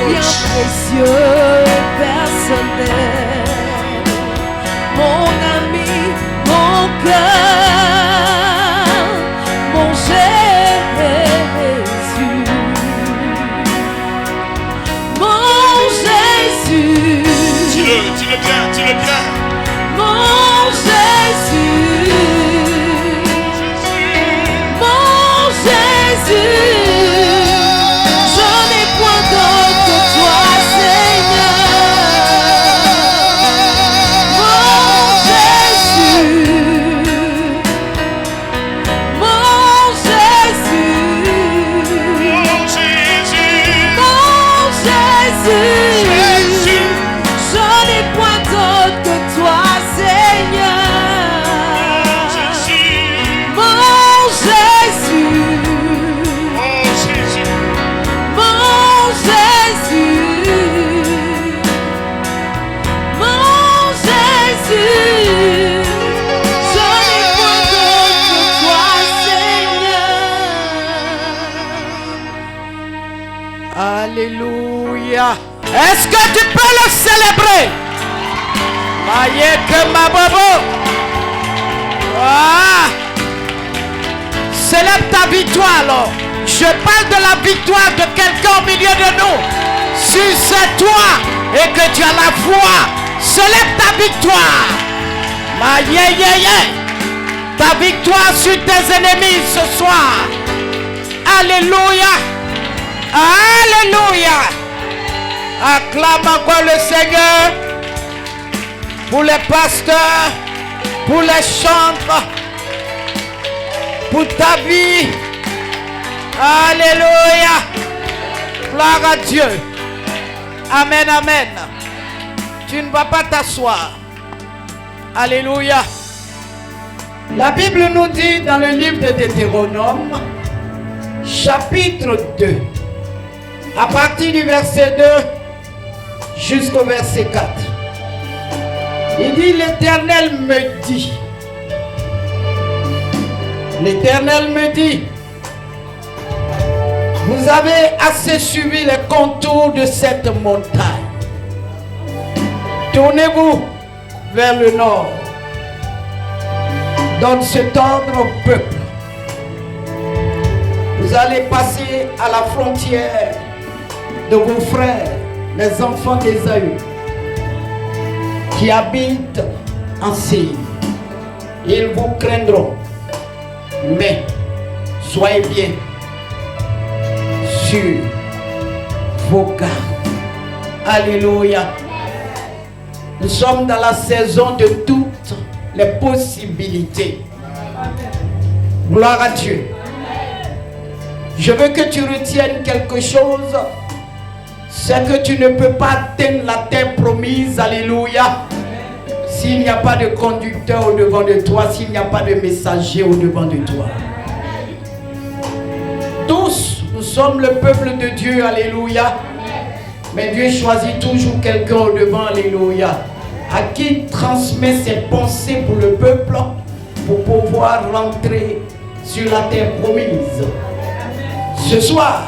bien précieux et personnel, mon ami, mon cœur, mon Jésus, mon Jésus. Dis-le bien, dis-le bien. Mon Jésus, mon Jésus, je n'ai point d'autre que toi, Seigneur. Mon Jésus, mon Jésus, mon Jésus, je n'ai point d'autre que toi, Seigneur. Mon Jésus, mon Jésus, mon Jésus, je n'ai point d'autre que toi, Seigneur. Alléluia. Est-ce que tu peux le célébrer? Maïe que ma bobo. Ah. Célèbre ta victoire alors. Je parle de la victoire de quelqu'un au milieu de nous. Si c'est toi et que tu as la foi, célèbre ta victoire. Maïe. Ta victoire sur tes ennemis ce soir. Alléluia. Alléluia. Acclame encore le Seigneur pour les pasteurs, pour les chantres, pour ta vie. Alléluia. Gloire à Dieu. Amen, amen. Tu ne vas pas t'asseoir. Alléluia. La Bible nous dit dans le livre de Deutéronome, chapitre 2, à partir du verset 2 jusqu'au verset 4. Il dit, l'Éternel me dit, vous avez assez suivi les contours de cette montagne. Tournez-vous vers le nord. Donne cet ordre au peuple. Vous allez passer à la frontière de vos frères, les enfants d'Ésaü, qui habitent en Séir. Ils vous craindront, mais soyez bien sur vos gardes. Alléluia. Nous sommes dans la saison de toutes les possibilités. Gloire à Dieu. Je veux que tu retiennes quelque chose. C'est que tu ne peux pas atteindre la terre promise. Alléluia. S'il n'y a pas de conducteur au-devant de toi, s'il n'y a pas de messager au-devant de toi. Tous, nous sommes le peuple de Dieu. Alléluia. Mais Dieu choisit toujours quelqu'un au-devant. Alléluia. À qui il transmet ses pensées pour le peuple, pour pouvoir rentrer sur la terre promise. Ce soir,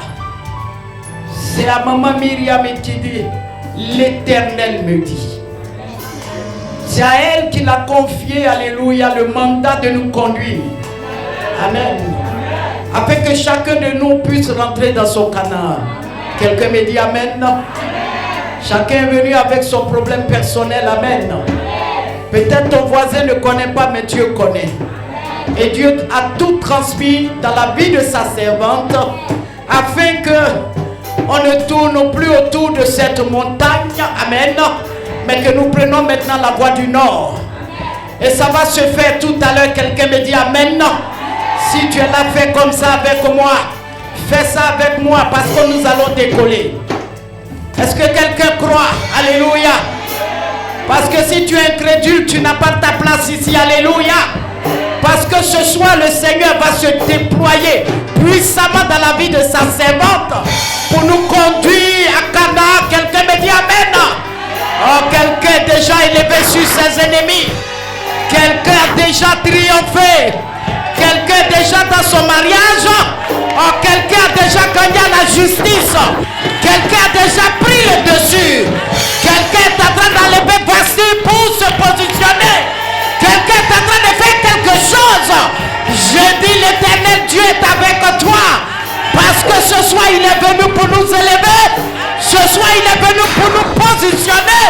c'est à maman Myriam qui dit, l'Éternel me dit. C'est à elle qu'il a confié, alléluia, le mandat de nous conduire. Amen. Afin que chacun de nous puisse rentrer dans son Canaan. Quelqu'un me dit amen. Chacun est venu avec son problème personnel. Amen. Peut-être ton voisin ne connaît pas, mais Dieu connaît. Et Dieu a tout transmis dans la vie de sa servante, afin que on ne tourne plus autour de cette montagne. Amen. Mais que nous prenons maintenant la voie du nord. Et ça va se faire tout à l'heure. Quelqu'un me dit amen. Si tu es là, fais comme ça avec moi. Fais ça avec moi parce que nous allons décoller. Est-ce que quelqu'un croit? Alléluia. Parce que si tu es incrédule, tu n'as pas ta place ici. Alléluia. Parce que ce soir, le Seigneur va se déployer puissamment dans la vie de sa servante pour nous conduire à Canaan. Quelqu'un me dit amen. Oh, quelqu'un est déjà élevé sur ses ennemis. Quelqu'un a déjà triomphé. Quelqu'un est déjà dans son mariage. Oh, quelqu'un a déjà gagné la justice. Quelqu'un a déjà pris le dessus. Quelqu'un est en train d'enlever voici pour se positionner. Quelqu'un est en train de faire quelque chose. Je dis l'Éternel Dieu est avec toi. Parce que ce soir il est venu pour nous élever. Ce soir il est venu pour nous positionner.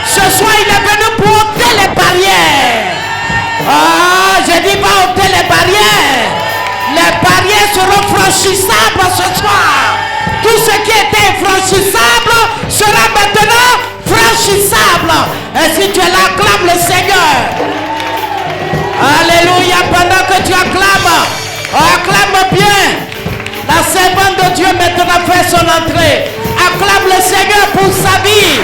Ce soir il est venu pour ôter les barrières. Ah, je dis pas ôter les barrières. Les barrières seront franchissables ce soir. Tout ce qui était infranchissable sera maintenant franchissable. Et si tu es là, acclame le Seigneur. Alléluia. Pendant que tu acclames, acclame bien. La servante de Dieu maintenant fait son entrée. Acclame le Seigneur pour sa vie.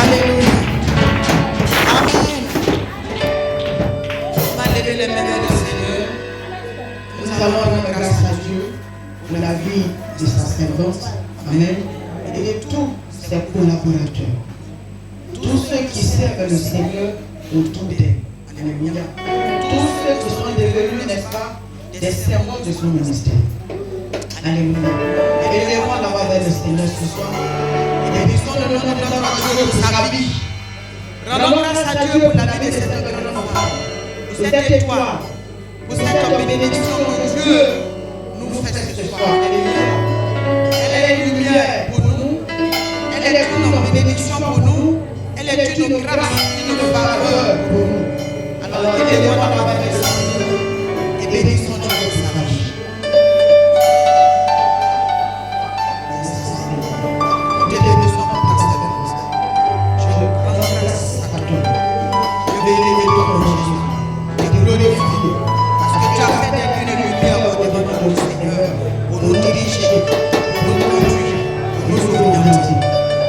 Alléluia. Amen. On va lever les mains vers le Seigneur. Nous allons rendre grâce à Dieu pour la vie de sa servante. Amen. Et de tous ses collaborateurs. Tous ceux qui servent le Seigneur autour d'elle. Alléluia. Tous ceux qui sont devenus, n'est-ce pas, des servants de son ministère. Alléluia. Et élevons la voix vers le Seigneur ce soir. Et bénissons le nom de notre Dieu pour sa vie. Rendons grâce à Dieu pour la vie de cette grande femme. Pour cette étoile. Pour cette bénédiction que Dieu nous fait ce soir. Alléluia. Elle est une lumière pour nous. Elle est une bénédiction pour nous. Elle est une grâce, une faveur pour nous. Alors, élevons la voix vers le Seigneur. Et bénissons Dieu pour sa vie.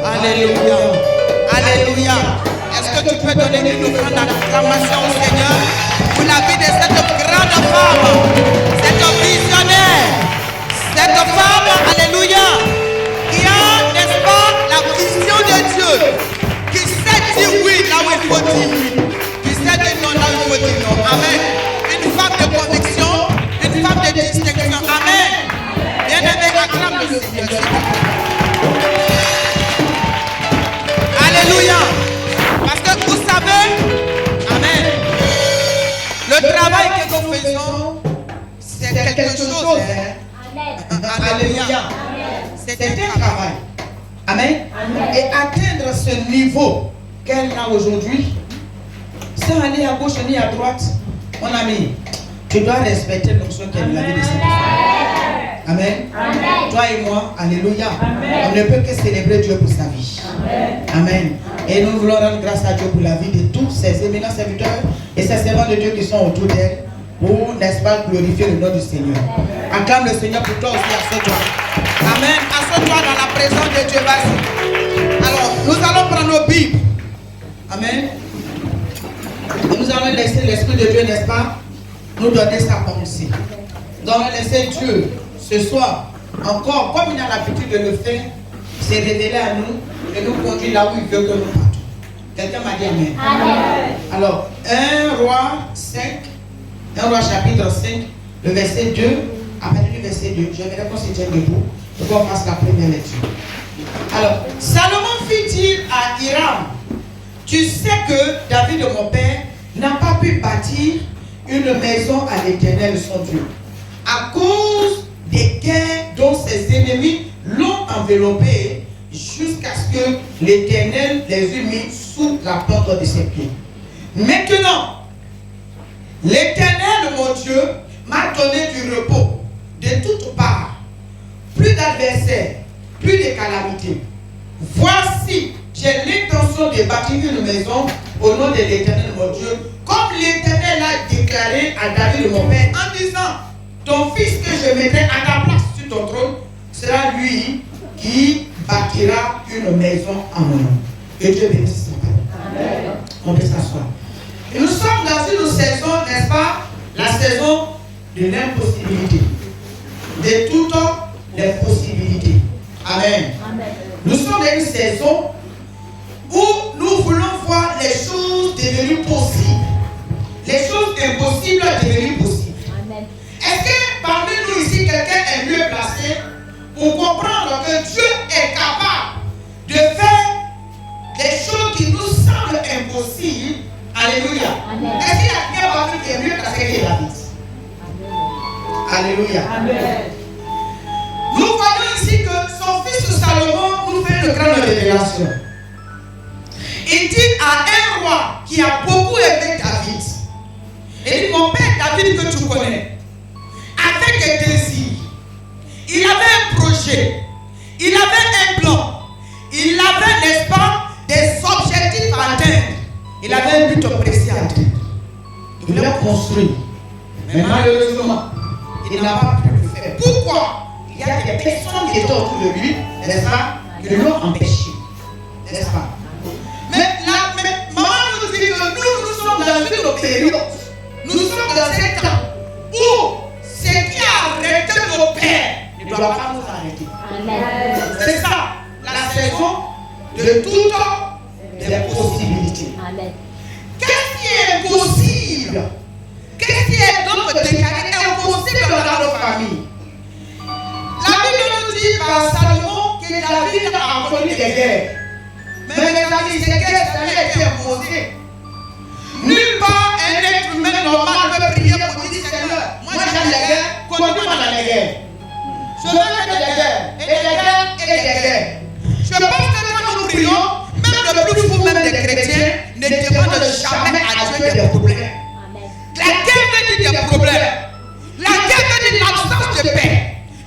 Alléluia. Alléluia. Est-ce que tu peux donner une grande acclamation au Seigneur pour la vie de cette grande femme, cette visionnaire, cette femme, alléluia, qui a, n'est-ce pas, la vision de Dieu, qui sait dire oui là où il faut dire oui, qui sait dire non là où il faut dire non. Amen. Une femme de conviction, une femme de distinction. Amen. Bien-aimé, acclame le Seigneur. Alléluia. Parce que vous savez, amen, le travail que nous faisons, c'est quelque chose. Alléluia. C'est un travail. Amen. Et atteindre ce niveau qu'elle a aujourd'hui, sans aller à gauche ni à droite, mon ami, tu dois respecter l'onction qu'elle a vie de cette femme. Amen. Amen. Toi et moi, alléluia. Amen. On ne peut que célébrer Dieu pour sa vie. Amen. Amen. Et nous voulons rendre grâce à Dieu pour la vie de tous ces éminents serviteurs et ces servants de Dieu qui sont autour d'elle pour, n'est-ce pas, glorifier le nom du Seigneur. Acclame le Seigneur pour toi aussi, assois-toi. Amen. Assois-toi dans la présence de Dieu. Vas-y. Alors, nous allons prendre nos Bibles. Amen. Et nous allons laisser l'Esprit de Dieu, n'est-ce pas, nous donner sa pensée. Nous allons laisser Dieu ce soir, encore, comme il a l'habitude de le faire, s'est révélé à nous et nous conduire là où il veut que nous partons. Quelqu'un m'a dit Amen. Amen. Alors, 1 Roi 5, 1 Roi chapitre 5, le verset 2, à partir du verset 2, j'aimerais qu'on se tienne debout pour qu'on fasse la première lecture. Alors, Salomon fit dire à Hiram, tu sais que David, mon père, n'a pas pu bâtir une maison à l'Éternel son Dieu, à cause des guerres dont ses ennemis l'ont enveloppé jusqu'à ce que l'Éternel les eût mis sous la porte de ses pieds. Maintenant, l'Éternel, mon Dieu, m'a donné du repos de toutes parts, plus d'adversaires, plus de calamités. Voici, j'ai l'intention de bâtir une maison au nom de l'Éternel, mon Dieu, comme l'Éternel a déclaré à David, mon père, en disant, ton fils que je mettrai à ta place sur ton trône sera lui qui bâtira une maison en mon nom. Que Dieu bénisse sa parole. On peut s'asseoir. Et nous sommes dans une saison, n'est-ce pas, la saison de l'impossibilité. De toutes les possibilités. Amen. Amen. Nous sommes dans une saison où nous voulons voir les choses devenues possibles. Les choses impossibles devenues possibles. Amen. comprendre que Dieu est capable de faire des choses qui nous semblent impossibles. Alléluia. Est-ce qu'il y a bien parmi qui est mieux que ce qui est David? Alléluia. Amen. Nous voyons ici que son fils Salomon nous fait une grande révélation. Il dit à un roi qui a beaucoup aimé David, il dit, mon père David que tu connais, avec des désirs, il avait un projet, il avait un plan, il avait, n'est-ce pas, des objectifs à atteindre, il avait un but précis à atteindre. Il voulait construire, mais malheureusement, il n'a pas pu le faire. Pourquoi? Il y a des personnes qui étaient autour de lui, n'est-ce pas, qui l'ont empêché, n'est-ce pas? Mais maman nous dit que nous sommes dans une période, nous sommes dans un temps où ce qui a arrêté nos pères ne doit pas nous arrêter. C'est ça, la saison de toutes les possibilités. Qu'est-ce qui est possible? Qu'est-ce qui est donc déclaré impossible dans nos familles? La Bible nous dit par Salomon que David a connu des guerres. Mais mes amis, ces guerres avaient été imposées. Nulle part un être humain normal peut prier pour dire Seigneur, moi j'aime les guerres, conduis-moi dans les guerres. Je veux que des guerres, et des guerres, et des guerres. Je pense que quand nous prions, même le plus fou, même des chrétiens, ne demande jamais à Dieu des problèmes. La guerre veut dire des problèmes. La guerre veut dire l'absence de paix.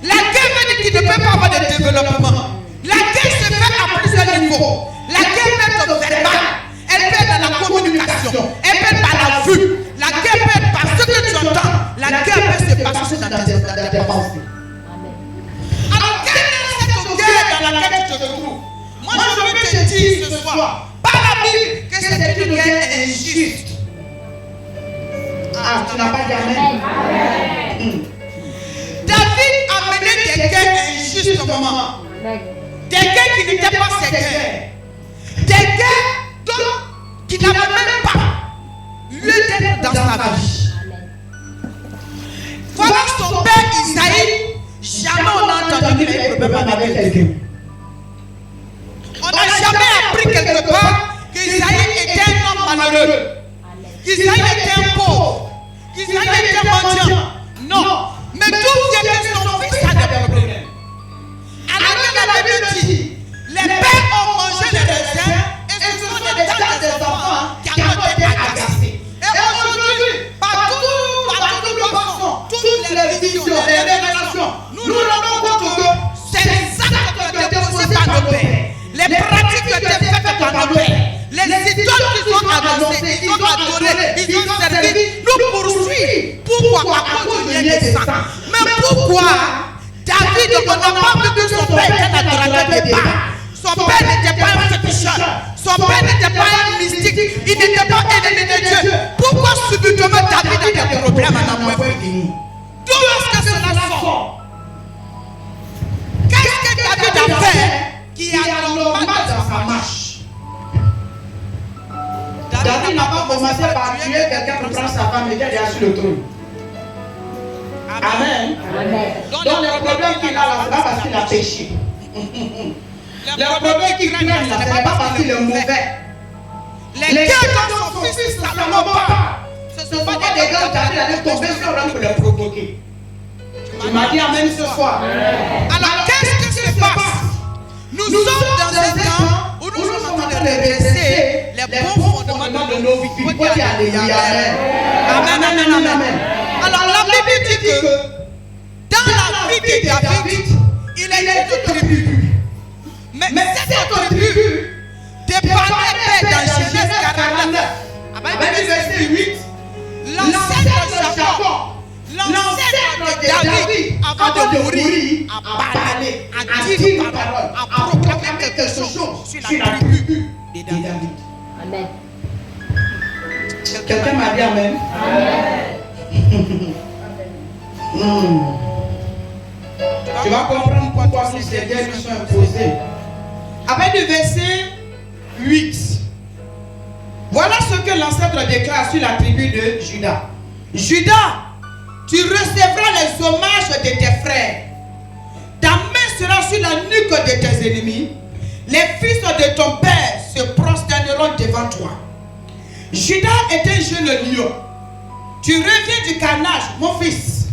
La guerre veut dire qu'il ne peut pas avoir de développement. La guerre se fait à plusieurs niveaux. La guerre peut être verbale, elle peut être dans la communication, elle peut être par la vue, la guerre peut être par ce que tu entends, la guerre peut se passer dans tes pensées. Alors, quelle est cette guerre dans laquelle tu te trouves? Moi, je veux te dire ce soir, par la Bible, que c'est une guerre injuste. Ah, tu n'as pas dit amen. David a mené des guerres injustes, maman. Des guerres qui n'étaient pas ses guerres. Des guerres qui n'avaient même pas lieu d'être dans sa vie. Voilà son père Isaïe, jamais on a entendu qu'il ait un problème avec quelqu'un. On n'a jamais appris quelque part qu'Isaïe était un homme malheureux, qu'Isaïe était un pauvre, qu'Isaïe était un mendiant. Non, mais tout vient que son fils a des problèmes. Alors que la Bible dit, les pères ont mangé les raisins et ce sont les dames des enfants qui ont été agacés. Et aujourd'hui, partout nous passons, toutes les visions, les révélations, nous rendons compte que c'est les actes qui ont été posés par nos pères, les pratiques qui ont été faites par nos pères, les idoles qui sont avancées, ils ont adoré, ils ont servi, nous poursuivent. Pourquoi? À cause du lien de sang. Mais pourquoi David, on n'a pas vu que son père était adorateur de Baal. Son père n'était pas un féticheur. Son père n'était pas un mystique. Il n'était pas ennemi de Dieu. Pourquoi subitement David a des problèmes à la fini? D'où est-ce que cela sort? Qu'est-ce que David a fait qui est anormal dans sa marche? David n'a pas commencé par tuer quelqu'un pour prendre sa femme et qu'elle est sur le trône. Amen. Donc le problème qu'il a là, ce n'est pas parce qu'il a péché. Le problème qu'il craigne là, ce n'est pas parce qu'il est mauvais. Les gars dont son fils Salomon parle, ce ne sont pas des gars qui David allait tomber sur l'homme pour les provoquer. Tu m'as dit amen ce soir. Alors qu'est-ce qui se passe? Nous sommes dans un temps où nous sommes en train de redresser les bons fondements de nos vies. Alléluia. Amen, amen, amen. Alors la Bible dit que dans la vie de David, il est une tribu. Mais cette tribu dépendait dans Genèse 49. Verset 8. L'ancêtre de David, avant de mourir, a parlé, a dit une parole, a proclamé quelque chose sur la tribu de David. Amen. Quelqu'un m'a dit amen. Tu vas comprendre pourquoi tous ces guerres nous sont imposées. Après le verset 8. Voilà ce que l'ancêtre déclare sur la tribu de Juda. Juda, tu recevras les hommages de tes frères. Ta main sera sur la nuque de tes ennemis, les fils de ton père se prosterneront devant toi. Judas est un jeune lion. Tu reviens du carnage, mon fils.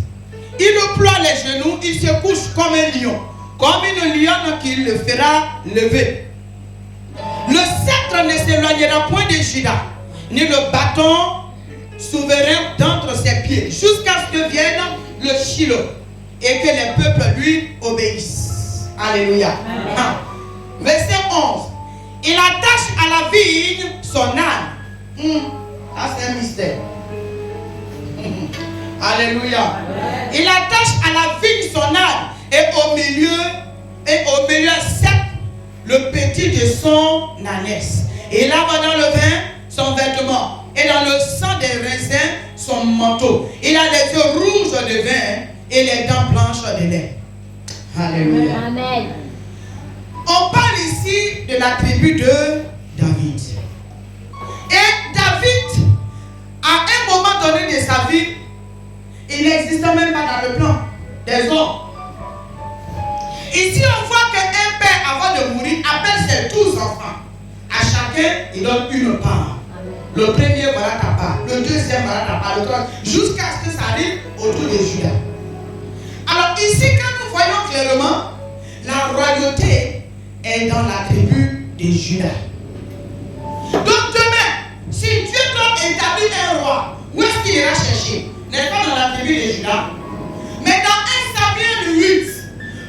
Il ploie les genoux, il se couche comme un lion, comme une lionne qui le fera lever. Le sceptre ne s'éloignera point de Judas, ni le bâton souverain d'entre ses pieds, jusqu'à ce que vienne le Shiloh et que les peuples lui obéissent. Alléluia. Verset 11. Il attache à la vigne son âne. Ah, c'est un mystère. Alléluia. Il attache à la vigne son âne et au milieu sec le petit de son ânesse. Et là dans le vin son vêtement et dans le sang des raisins son manteau. Il a les yeux rouges de vin et les dents blanches de lait. Alléluia. Amen. On parle ici de la tribu de David. Et David, à un moment donné de sa vie, il n'existait même pas dans le plan des hommes. Ici, on voit qu'un père, avant de mourir, appelle ses 12 enfants. À chacun, il donne une part. Le premier, voilà ta part. Le deuxième, voilà ta part. Le troisième, jusqu'à ce que ça arrive autour de Judas. Alors ici, quand nous voyons clairement, la royauté est dans la tribu de Judas. Donc demain, si Dieu doit établir un roi, où est-ce qu'il ira chercher? N'est-ce pas dans la tribu de Judas? Mais dans 1 Samuel 8,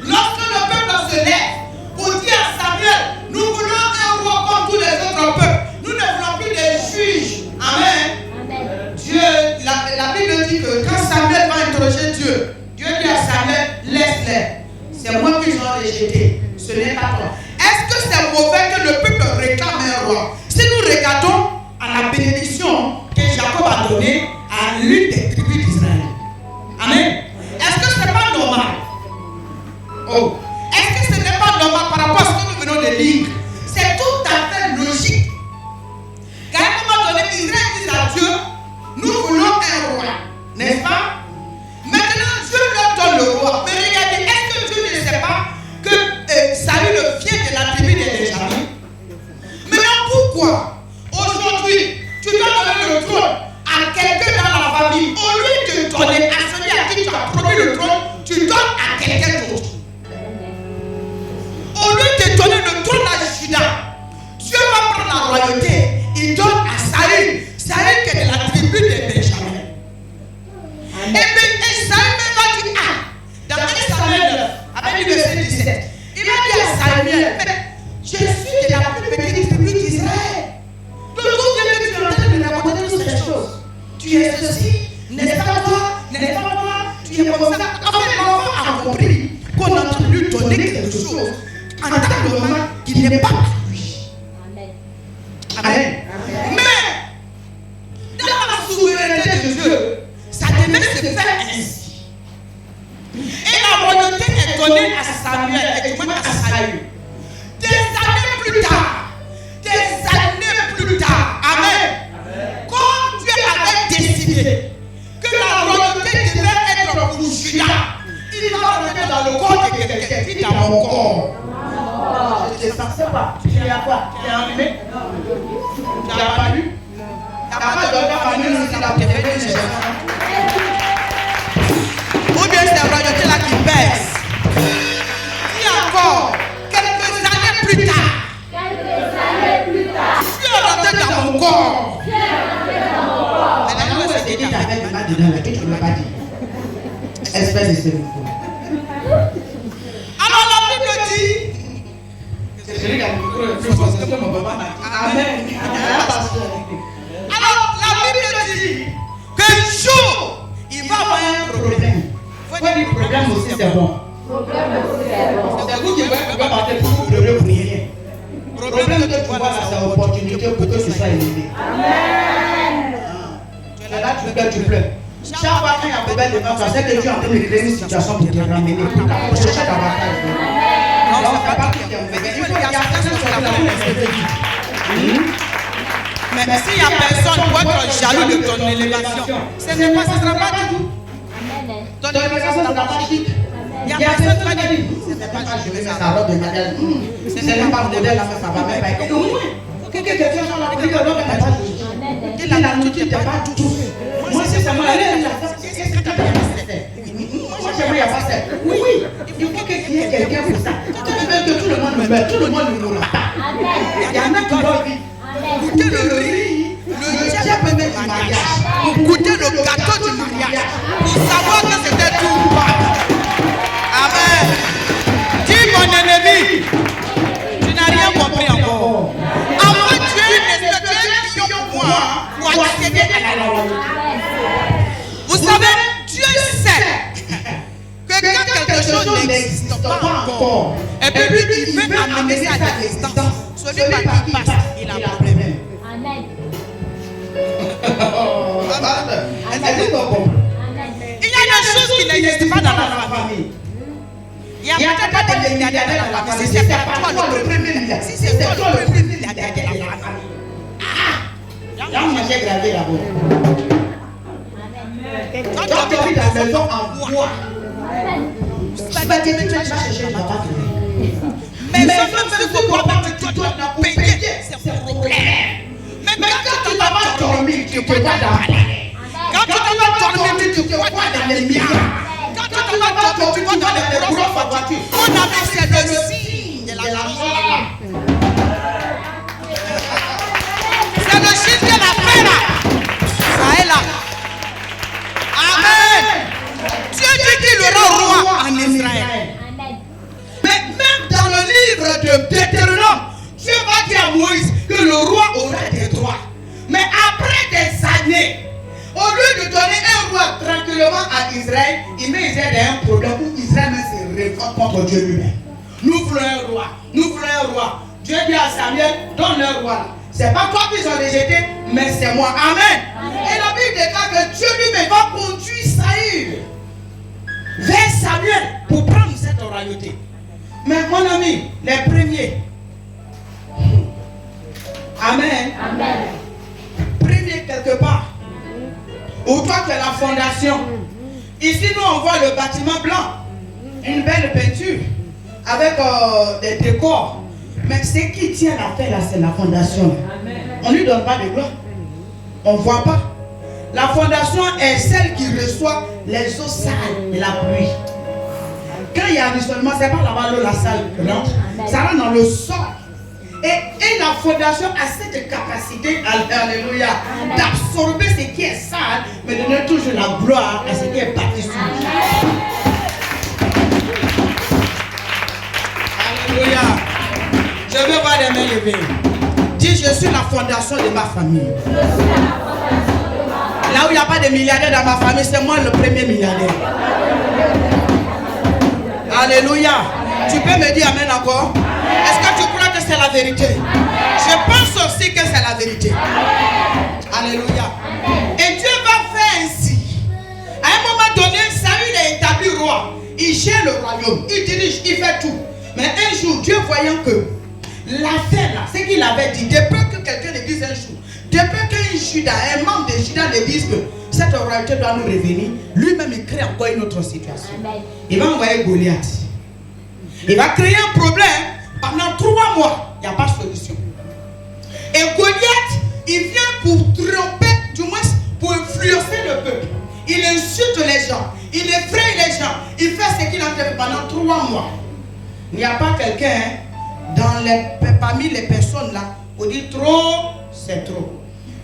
lorsque le peuple se lève pour dire à Samuel, nous voulons un roi comme tous les autres peuples, nous ne voulons plus des juges. Amen. Amen. Dieu, la Bible dit que quand Samuel va interroger Dieu, Dieu dit à Samuel, laisse-les. C'est moi qui les ai rejetés. Ce n'est pas toi. Est-ce que c'est mauvais que le peuple réclame un roi? Si nous regardons à la bénédiction que Jacob a donnée à l'une des tribus d'Israël. Amen. Est-ce que ce n'est pas normal? Oh. Est-ce que ce n'est pas normal par rapport à ce que nous venons de lire? C'est tout à fait logique. Qu'à un moment donné, Israël dit à Dieu, nous voulons un roi. N'est-ce pas? Maintenant, Dieu leur donne le roi. Mais regardez, est-ce que Dieu ne sait pas que Saül vient de la tribu de Benjamin? Maintenant, pourquoi aujourd'hui tu dois donner le trône à quelqu'un dans la famille? Au lieu de donner à celui à qui tu as promis le trône, tu donnes à quelqu'un d'autre. Au lieu de donner le trône à Judas, Dieu va prendre la royauté. Il donne à Saül. Saül qui est de la tribu de Benjamin. Et Saül va dire, dans 1 Samuel 9, avec le verset 17, il va dire à Samuel, mais je suis de la plus petite tribu d'Israël. Donc vous que tu es en train de me raconter toutes ces choses. Tu es ceci, n'est-ce pas toi, n'est-ce pas moi, tu es comme ça. En fait, l'enfant a compris qu'on a entendu lui donner quelque chose en tant que moment qui n'est pas pour lui. Amen. Mais dans la souveraineté de Dieu, ça devait se faire ainsi. Et la royauté est donnée à Samuel et du moins à Saül. Des années plus tard, amen. Comme Dieu avait décidé que la royauté devait être pour Judas, il va remettre dans le corps de quelqu'un qui est dans mon corps. Je ne sais pas. Tu es à quoi? Tu es allumé? Tu n'as pas lu? Tu n'as pas donné à famille si tu as préféré. Ou bien c'est la royauté là qui baisse. Et encore, quelques années plus tard, tu es rentré dans mon corps. Maintenant, moi, c'est dit avec ma main dedans, mais tu ne m'as pas dit. Espèce de cerveau. Alors la Bible dit, c'est celui qui a le micro, amen. Alors la Bible dit qu'un jour, il va avoir un problème. Il faut dire problème aussi, c'est bon. C'est vous qui pouvez partir pour vous problème pour rien. Problème que tu vois là, c'est une opportunité pour que ce soit élevé. Amen. Tu es là, tu pleures. Chaque fois qu'il y a un problème devant toi, c'est que tu es en train de créer une situation pour te ramener, pour t'approcher ta bataille. Non, c'est pas qu'il y a un problème. Il faut y avoir quelque chose sur la vie. Mais s'il n'y a personne pour être jaloux de ton élévation, ce ne sera pas du tout. Ton élévation, ça n'a pas chic. Il y a personne qui va dire, ce n'est pas je vais mettre sa robe de mariage. Ce n'est pas modèle, ça va même pas être. Au moins, il faut que quelqu'un soit là pour dire que l'homme n'est pas juste. Que la nourriture n'est pas tout. Moi, c'est ça, moi, qu'est-ce que tu as fait? Moi, j'aimerais y avoir ça. Oui, il faut qu'il y ait quelqu'un pour ça. Quand tu veux que tout le monde me meurt, tout le monde ne mourra pas. Il y en a qui doivent vivre. Goûter le riz, le diable même du mariage. Pour goûter le gâteau du mariage. Pour savoir que c'était tout ou pas. Amen. Dis mon ennemi, tu n'as rien compris encore. Avant tu es une espèce de moi pour accéder à la royauté. Vous savez, Dieu sait que quand quelque chose n'existe pas encore, et puis lui il veut amener ça à l'existence, celui par qui passe, il a un problème. Amen. Il y a des choses qui n'existent pas dans la famille. Il n'y a peut-être pas de milliardaires dans la famille. Si c'est pas toi le premier milliardaire, si c'est toi le premier milliardaire de la famille. Il y a un manger gravé là-bas. Quand tu habites dans la maison en bois, tu vas dire que tu vas chercher, tu ne vas pas trouver. Mais même si tu dois payer, c'est un problème. Mais quand tu vas dormir, tu te vois dans la quand tu vas dormir, tu te vois dans les milliards. Quand tu vas dormir, tu vas dans les grosses voitures. On appelle c'est le signe de l'argent. C'est le signe de la paix là. Ça est là. Amen. Dieu dit qu'il aura roi en Israël. Mais même dans le livre de Deutéronome, Dieu va dire à Moïse que le roi aura des droits. Mais après des années, au lieu de donner un roi tranquillement à Israël, il met Israël dans un problème où Israël se révolte contre Dieu lui-même. Nous voulons un roi, nous voulons un roi. Dieu dit à Samuel, donne un roi. C'est pas toi qui ont rejeté, mais c'est moi. Amen. Et la Bible déclare que Dieu lui-même va conduire Saül vers Samuel pour prendre cette royauté. Mais mon ami, les premiers. Amen. Amen. Premier quelque part. Ou toi tu es la fondation. Ici nous on voit le bâtiment blanc. Une belle peinture. Avec des décors. Mais ce qui tient l'affaire là, c'est la fondation. On ne lui donne pas de gloire. On ne voit pas. La fondation est celle qui reçoit les eaux sales et la pluie. Quand il y a un ruissellement, ce n'est pas là-bas l'eau, la salle rentre. Ça rentre dans le sol. Et la fondation a cette capacité, alléluia, d'absorber ce qui est sale, mais de donner toujours la gloire à ce qui est bâti sur lui. Alléluia. Je veux voir les mains levées. Dis, je suis la fondation de ma famille. Là où il n'y a pas de milliardaires dans ma famille, c'est moi le premier milliardaire. Alléluia. Tu peux me dire amen encore? Est-ce que tu crois que c'est la vérité? Je pense aussi que c'est la vérité. Alléluia. Et Dieu va faire ainsi. À un moment donné, Saül est établi roi. Il gère le royaume. Il dirige, il fait tout. Mais un jour, Dieu voyant que l'affaire là, c'est qu'il avait dit, depuis que quelqu'un le dise un jour, depuis qu'un Judas, un membre de Judas le dise que cette royauté doit nous revenir, lui-même il crée encore une autre situation. Il va envoyer Goliath. Il va créer un problème pendant 3 mois. Il n'y a pas de solution. Et Goliath, il vient pour tromper, du moins pour influencer le peuple. Il insulte les gens, il effraie les gens, il fait ce qu'il a fait pendant 3 mois. Il n'y a pas quelqu'un parmi les personnes là pour dire trop, c'est trop.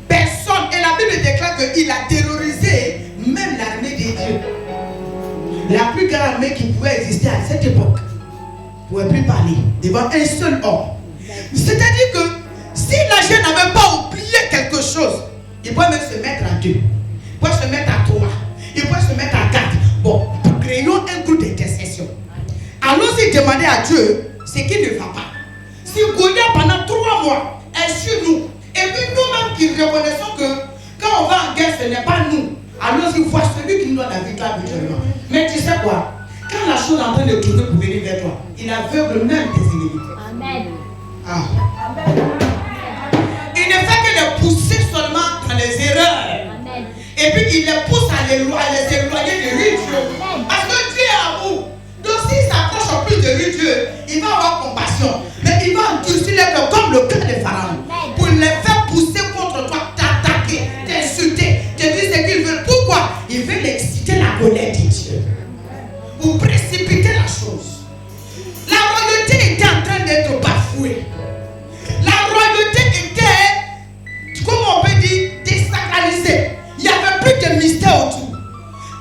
Personne. Et la Bible déclare qu'il a terrorisé même l'armée des dieux. La plus grande armée qui pouvait exister à cette époque ne pouvait plus parler devant un seul homme. C'est-à-dire que si la jeune n'avait pas oublié quelque chose, il pouvait même se mettre à 2, il pouvait se mettre à 3, il pouvait se mettre à 4. Bon, créons un groupe d'intercession. Allons-y demander à Dieu ce qui ne va pas. Si Goliath pendant 3 mois est sur nous, et puis nous-mêmes qui reconnaissons que quand on va en guerre, ce n'est pas nous. Allons-y voir celui qui nous donne la victoire mutuellement. Mais tu sais quoi? Quand la chose est en train de tourner pour venir vers toi, il aveugle même tes ennemis. Amen. Ah. Il ne fait que les pousser seulement dans les erreurs. Amen. Et puis il les pousse à les éloigner de lui. Parce que Dieu est amour. Donc les cœurs comme le cœur de Pharaon. Pour les faire pousser contre toi, t'attaquer, t'insulter, te dire ce qu'ils veulent. Pourquoi? Ils veulent exciter la colère de Dieu. Pour précipiter la chose. La royauté était en train d'être bafouée. La royauté était, comment on peut dire, désacralisée. Il n'y avait plus de mystère autour.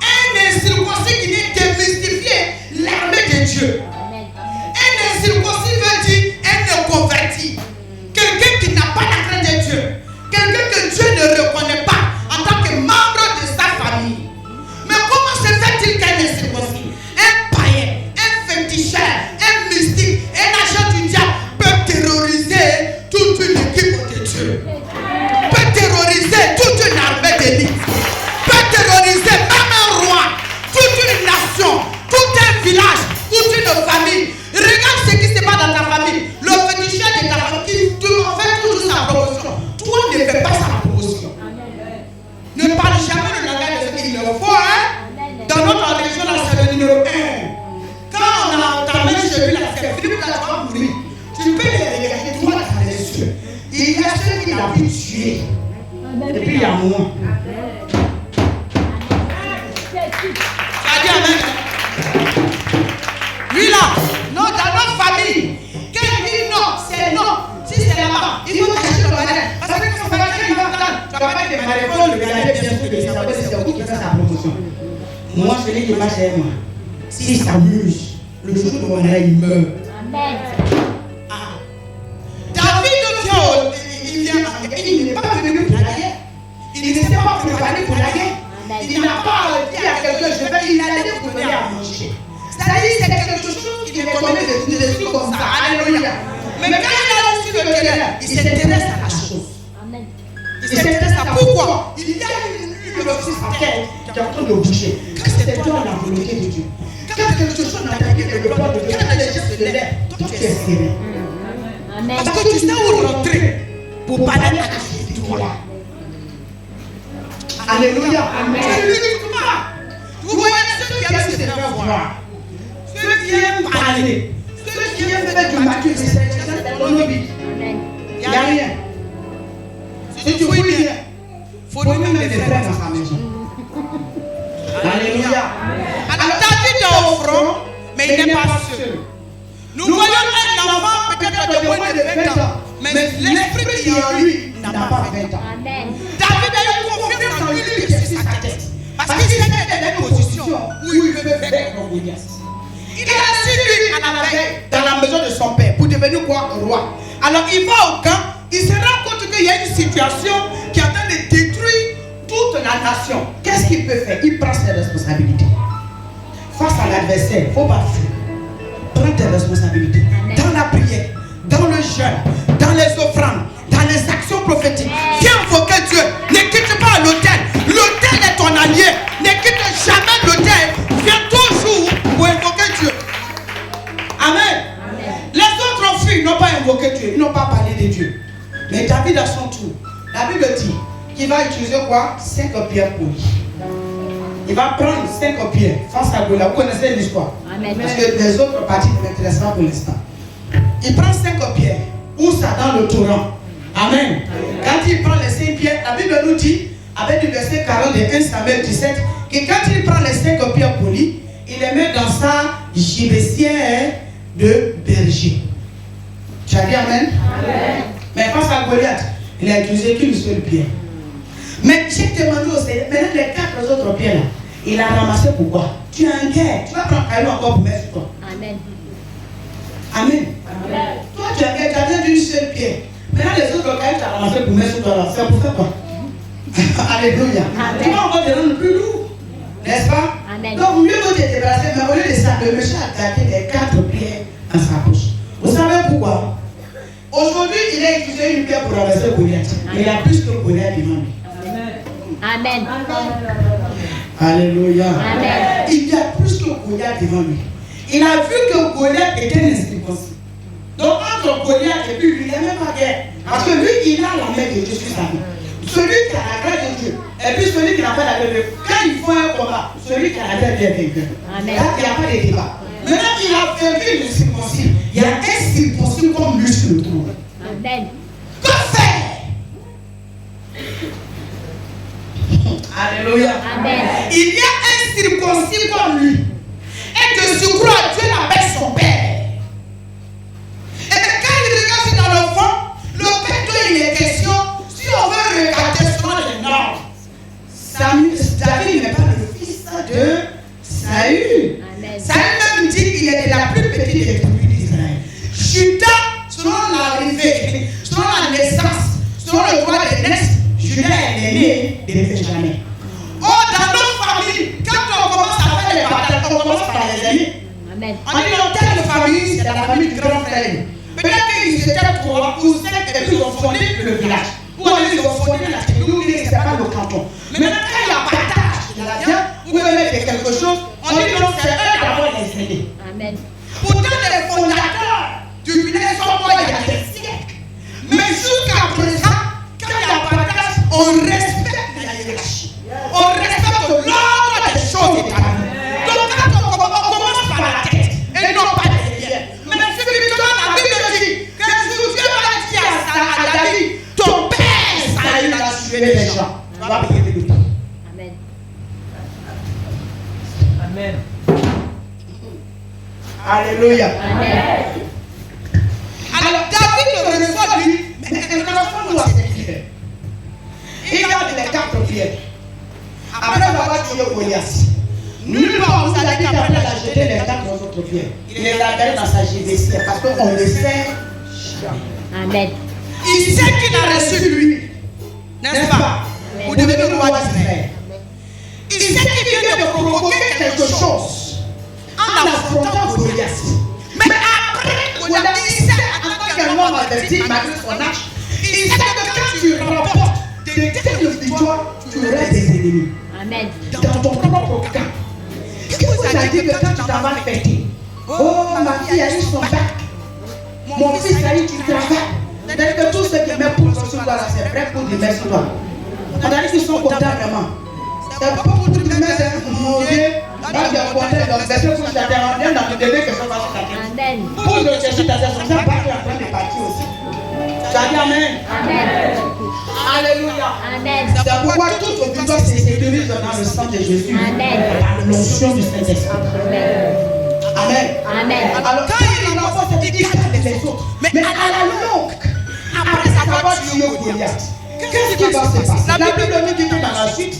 Un incirconcis qui vient démystifier l'armée de Dieu. Un incirconcis veut dire un inconverti. Quelqu'un qui n'a pas la crainte de Dieu. Quelqu'un que Dieu ne reconnaît pas en tant que membre de sa famille. Mais comment se fait-il qu'un incirconcis, un païen, un féticheur, un mystique, un agent du diable peut terroriser toute une équipe de Dieu? Peut terroriser toute une armée d'élite? Peut terroriser même un roi, toute une nation, tout un village, toute une famille? Regarde ce qui se passe dans ta famille. Le féticheur de ta famille qui fait toujours sa promotion. Toi ne fais pas sa promotion. Ne parle jamais le langage de ce qu'il le faut. Dans notre religion, c'est le numéro 1. Quand on a ta main chez lui, c'est Philippe, là, tu vas mourir. Tu peux les regarder droit dans les yeux. Il y a ceux qui l'ont pu tuer. Et puis il y a moi. Tu as dit amen. Lui là, non, dans notre famille, quand il dit non, c'est non. Si c'est là-bas, il faut cacher le malin. Parce que quand il va entendre, tu vas pas démarrer, il faut le regarder bien sûr, c'est vous qui fait sa promotion. Moi, je dis qu'il va chez moi. S'il s'amuse, le jour de mon âge, il meurt. Amen. Ah. David, il n'est pas venu pour la guerre. Il ne s'est pas préparé pour la guerre. Il n'a pas dit à quelqu'un, il a dit pour donner à manger. C'est-à-dire, c'est quelque chose qui est tombé de trucs comme ça. Alléluia. Mais quand il a reçu le terrain, il s'intéresse à la chose. Il s'intéresse à pourquoi. Il y a une office en tête qui est en train de bouger. Quand c'est toi la volonté de Dieu. Quand quelque chose dans ta vie est le plan de Dieu, quand les gestes se lèvent, toi tu es serré. Parce que tu sais où rentrer pour parler à la victoire. Alléluia. Amen. Vous voyez ceux qui aiment se faire voir. Ceux qui aiment parler. Ceux qui aiment faire du maquillage, c'est dans nos vies. Il n'y a rien. Si tu fouilles bien, il faut même les frères dans sa maison. Alléluia. Alors David est au front, mais il n'est pas seul. Nous voyons un enfant peut-être de moins de 20 ans, mais l'esprit qui est en lui n'a pas 20 ans. David a eu confiance en lui qui est sur sa tête. Parce qu'il sait qu'il est dans une position où il peut faire Goliath. Il est assis lui à la veille dans la maison de son père pour devenir quoi? Roi. Alors il va au camp, il se rend compte qu'il y a une situation qui est en train de détruire toute la nation. Qu'est-ce qu'il peut faire? Il prend ses responsabilités. Face à l'adversaire, il ne faut pas fuir. Prends tes responsabilités. Dans la prière, dans le jeûne, dans les offrandes, dans les actions prophétiques. Viens invoquer Dieu. Ne quitte pas l'autel. L'autel est ton allié. Ne quitte jamais l'autel. Viens toujours pour invoquer Dieu. Amen. Les autres ont fui, ils n'ont pas invoqué Dieu. Ils n'ont pas parlé de Dieu. Mais David à son tour, la Bible dit qu'il va utiliser quoi? 5 pierres pour lui. Il va prendre 5 pierres face à Goliath. Vous connaissez l'histoire. Parce que les autres parties ne m'intéressent pas pour l'instant. Il prend 5 pierres. Où ça? Dans le torrent. Amen. Quand il prend les 5 pierres, la Bible nous dit, avec le verset 40 de 1 Samuel 17, que quand il prend les 5 pierres pour lui, il les met dans sa gibecière de berger. Tu as dit amen? Amen. Mais face à Goliath, il n'a utilisé qu'une seule pierre. Mais j'ai demandé au Seigneur, maintenant les 4 autres pierres là, il a ramassé pourquoi? Tu es en guerre, tu vas prendre caillou encore pour mettre sur toi. Amen. Amen. Amen. Toi tu es en guerre, tu as besoin d'une seule pierre. Maintenant les autres cailloux tu as ramassé pour mettre sur toi là, c'est pour faire quoi? Alléluia. Tu vas encore te rendre plus lourd. N'est-ce pas? Amen. Donc mieux vaut te débarrasser, mais au lieu de ça, le méchant a gardé les 4 pierres dans sa bouche. Vous savez pourquoi? Aujourd'hui, il a utilisé une pierre pour ramasser Goliath. Il a plus que Goliath devant lui. Amen. Alléluia. Amen. Il y a plus que Goliath devant lui. Il a vu que Goliath était un incirconcis. Donc entre Goliath et lui, il n'a même pas guerre. Parce que lui, il a la main de Dieu sur sa vie. Celui qui a la grâce de Dieu. Et puis celui qui n'a pas la grâce de Dieu. Quand il faut un combat, celui qui a la grâce de Dieu est vainqueur. Là, il n'y a pas de débat. Maintenant, il a vaincu le circoncis. Il y a un circoncis comme lui sur le trône. Amen. Que faire? Alléluia. Amen. Il y a un circoncis comme lui. Et de surcroît, Dieu l'appelle son père. Et quand il regarde dans le fond, le père dont il est question, si on veut regarder selon les normes, David n'est pas le fils de Saül. Amen. Saül même dit qu'il est la plus petite des tribus d'Israël. Judas, selon l'arrivée, selon la naissance, selon le droit de naissance, Judas est l'aîné de Benjamin. Oh, dans nos familles, quand on commence à faire les batailles, on commence par les aînés. Amen. On dit dans telle famille, c'est dans la famille du grand frère. Peut-être qu'ils étaient 3 ou 5 et puis ils ont fondé le village. Ou alors ils ont fondé la tribu, ou ils n'étaient pas le canton. Mais maintenant, quand il y a partage de la viande, ou de quelque chose, on dit non, c'est eux d'abord les aînés. Amen. Pourtant, les fondateurs du village sont morts il y a des siècles. Mais jusqu'à présent, quand il y a partage, on respecte la hiérarchie. On respecte l'ordre des choses établies. Donc quand on commence par la tête et non pas derrière. Mais spirituellement, la Bible dit que Dieu va dire à David, ton père Saül a tué les gens. Tu vas payer le temps. Amen. Amen. Alléluia. Amen. Alors David le reçoit lui, mais nous à ses pierres. Il garde les 4 pierres. Après avoir tué Goliath, nulle part vous allez dire qu'après il a jeté les 4 autres pierres. Il les a gardées dans sa JVC parce qu'on le sait. Amen. Il sait qu'il a reçu lui, n'est-ce pas? Vous devenez le roi d'Israël. Il sait qu'il vient de provoquer quelque chose en affrontant Goliath. Mais après, Goliath, il sait, en tant qu'un homme averti, malgré son âge, il sait que quand tu remportes de telles victoires, tu auras des ennemis. Amen. Dans ton propre camp. Qu'est-ce que vous avez dit que quand tu t'en vas fêter? Oh, ma fille a eu son bac. Mon fils a eu du travail. C'est-à-dire que tout ce qui met pour sur toi, c'est vrai pour te mettre sur toi. On a dit qu'ils sont contents vraiment. C'est pas pour te mettre mon Dieu. Là, tu es content, donc c'est pour que tu t'aimes dans le début que ça va se passer. Amen. Pour le chercher ta tête, ça va être en train de partir aussi. Tu as dit Amen. Amen. Alléluia. Amen. C'est pourquoi toute victoire se dirige dans le sang de Jésus. Amen. Par l'onction du Saint-Esprit. Amen. Amen. Amen. Alors quand il remporte, il calme les autres. Mais à la longue, après avoir tué Goliath, qu'est-ce qui va se passer? La Bible nous dit que dans la suite,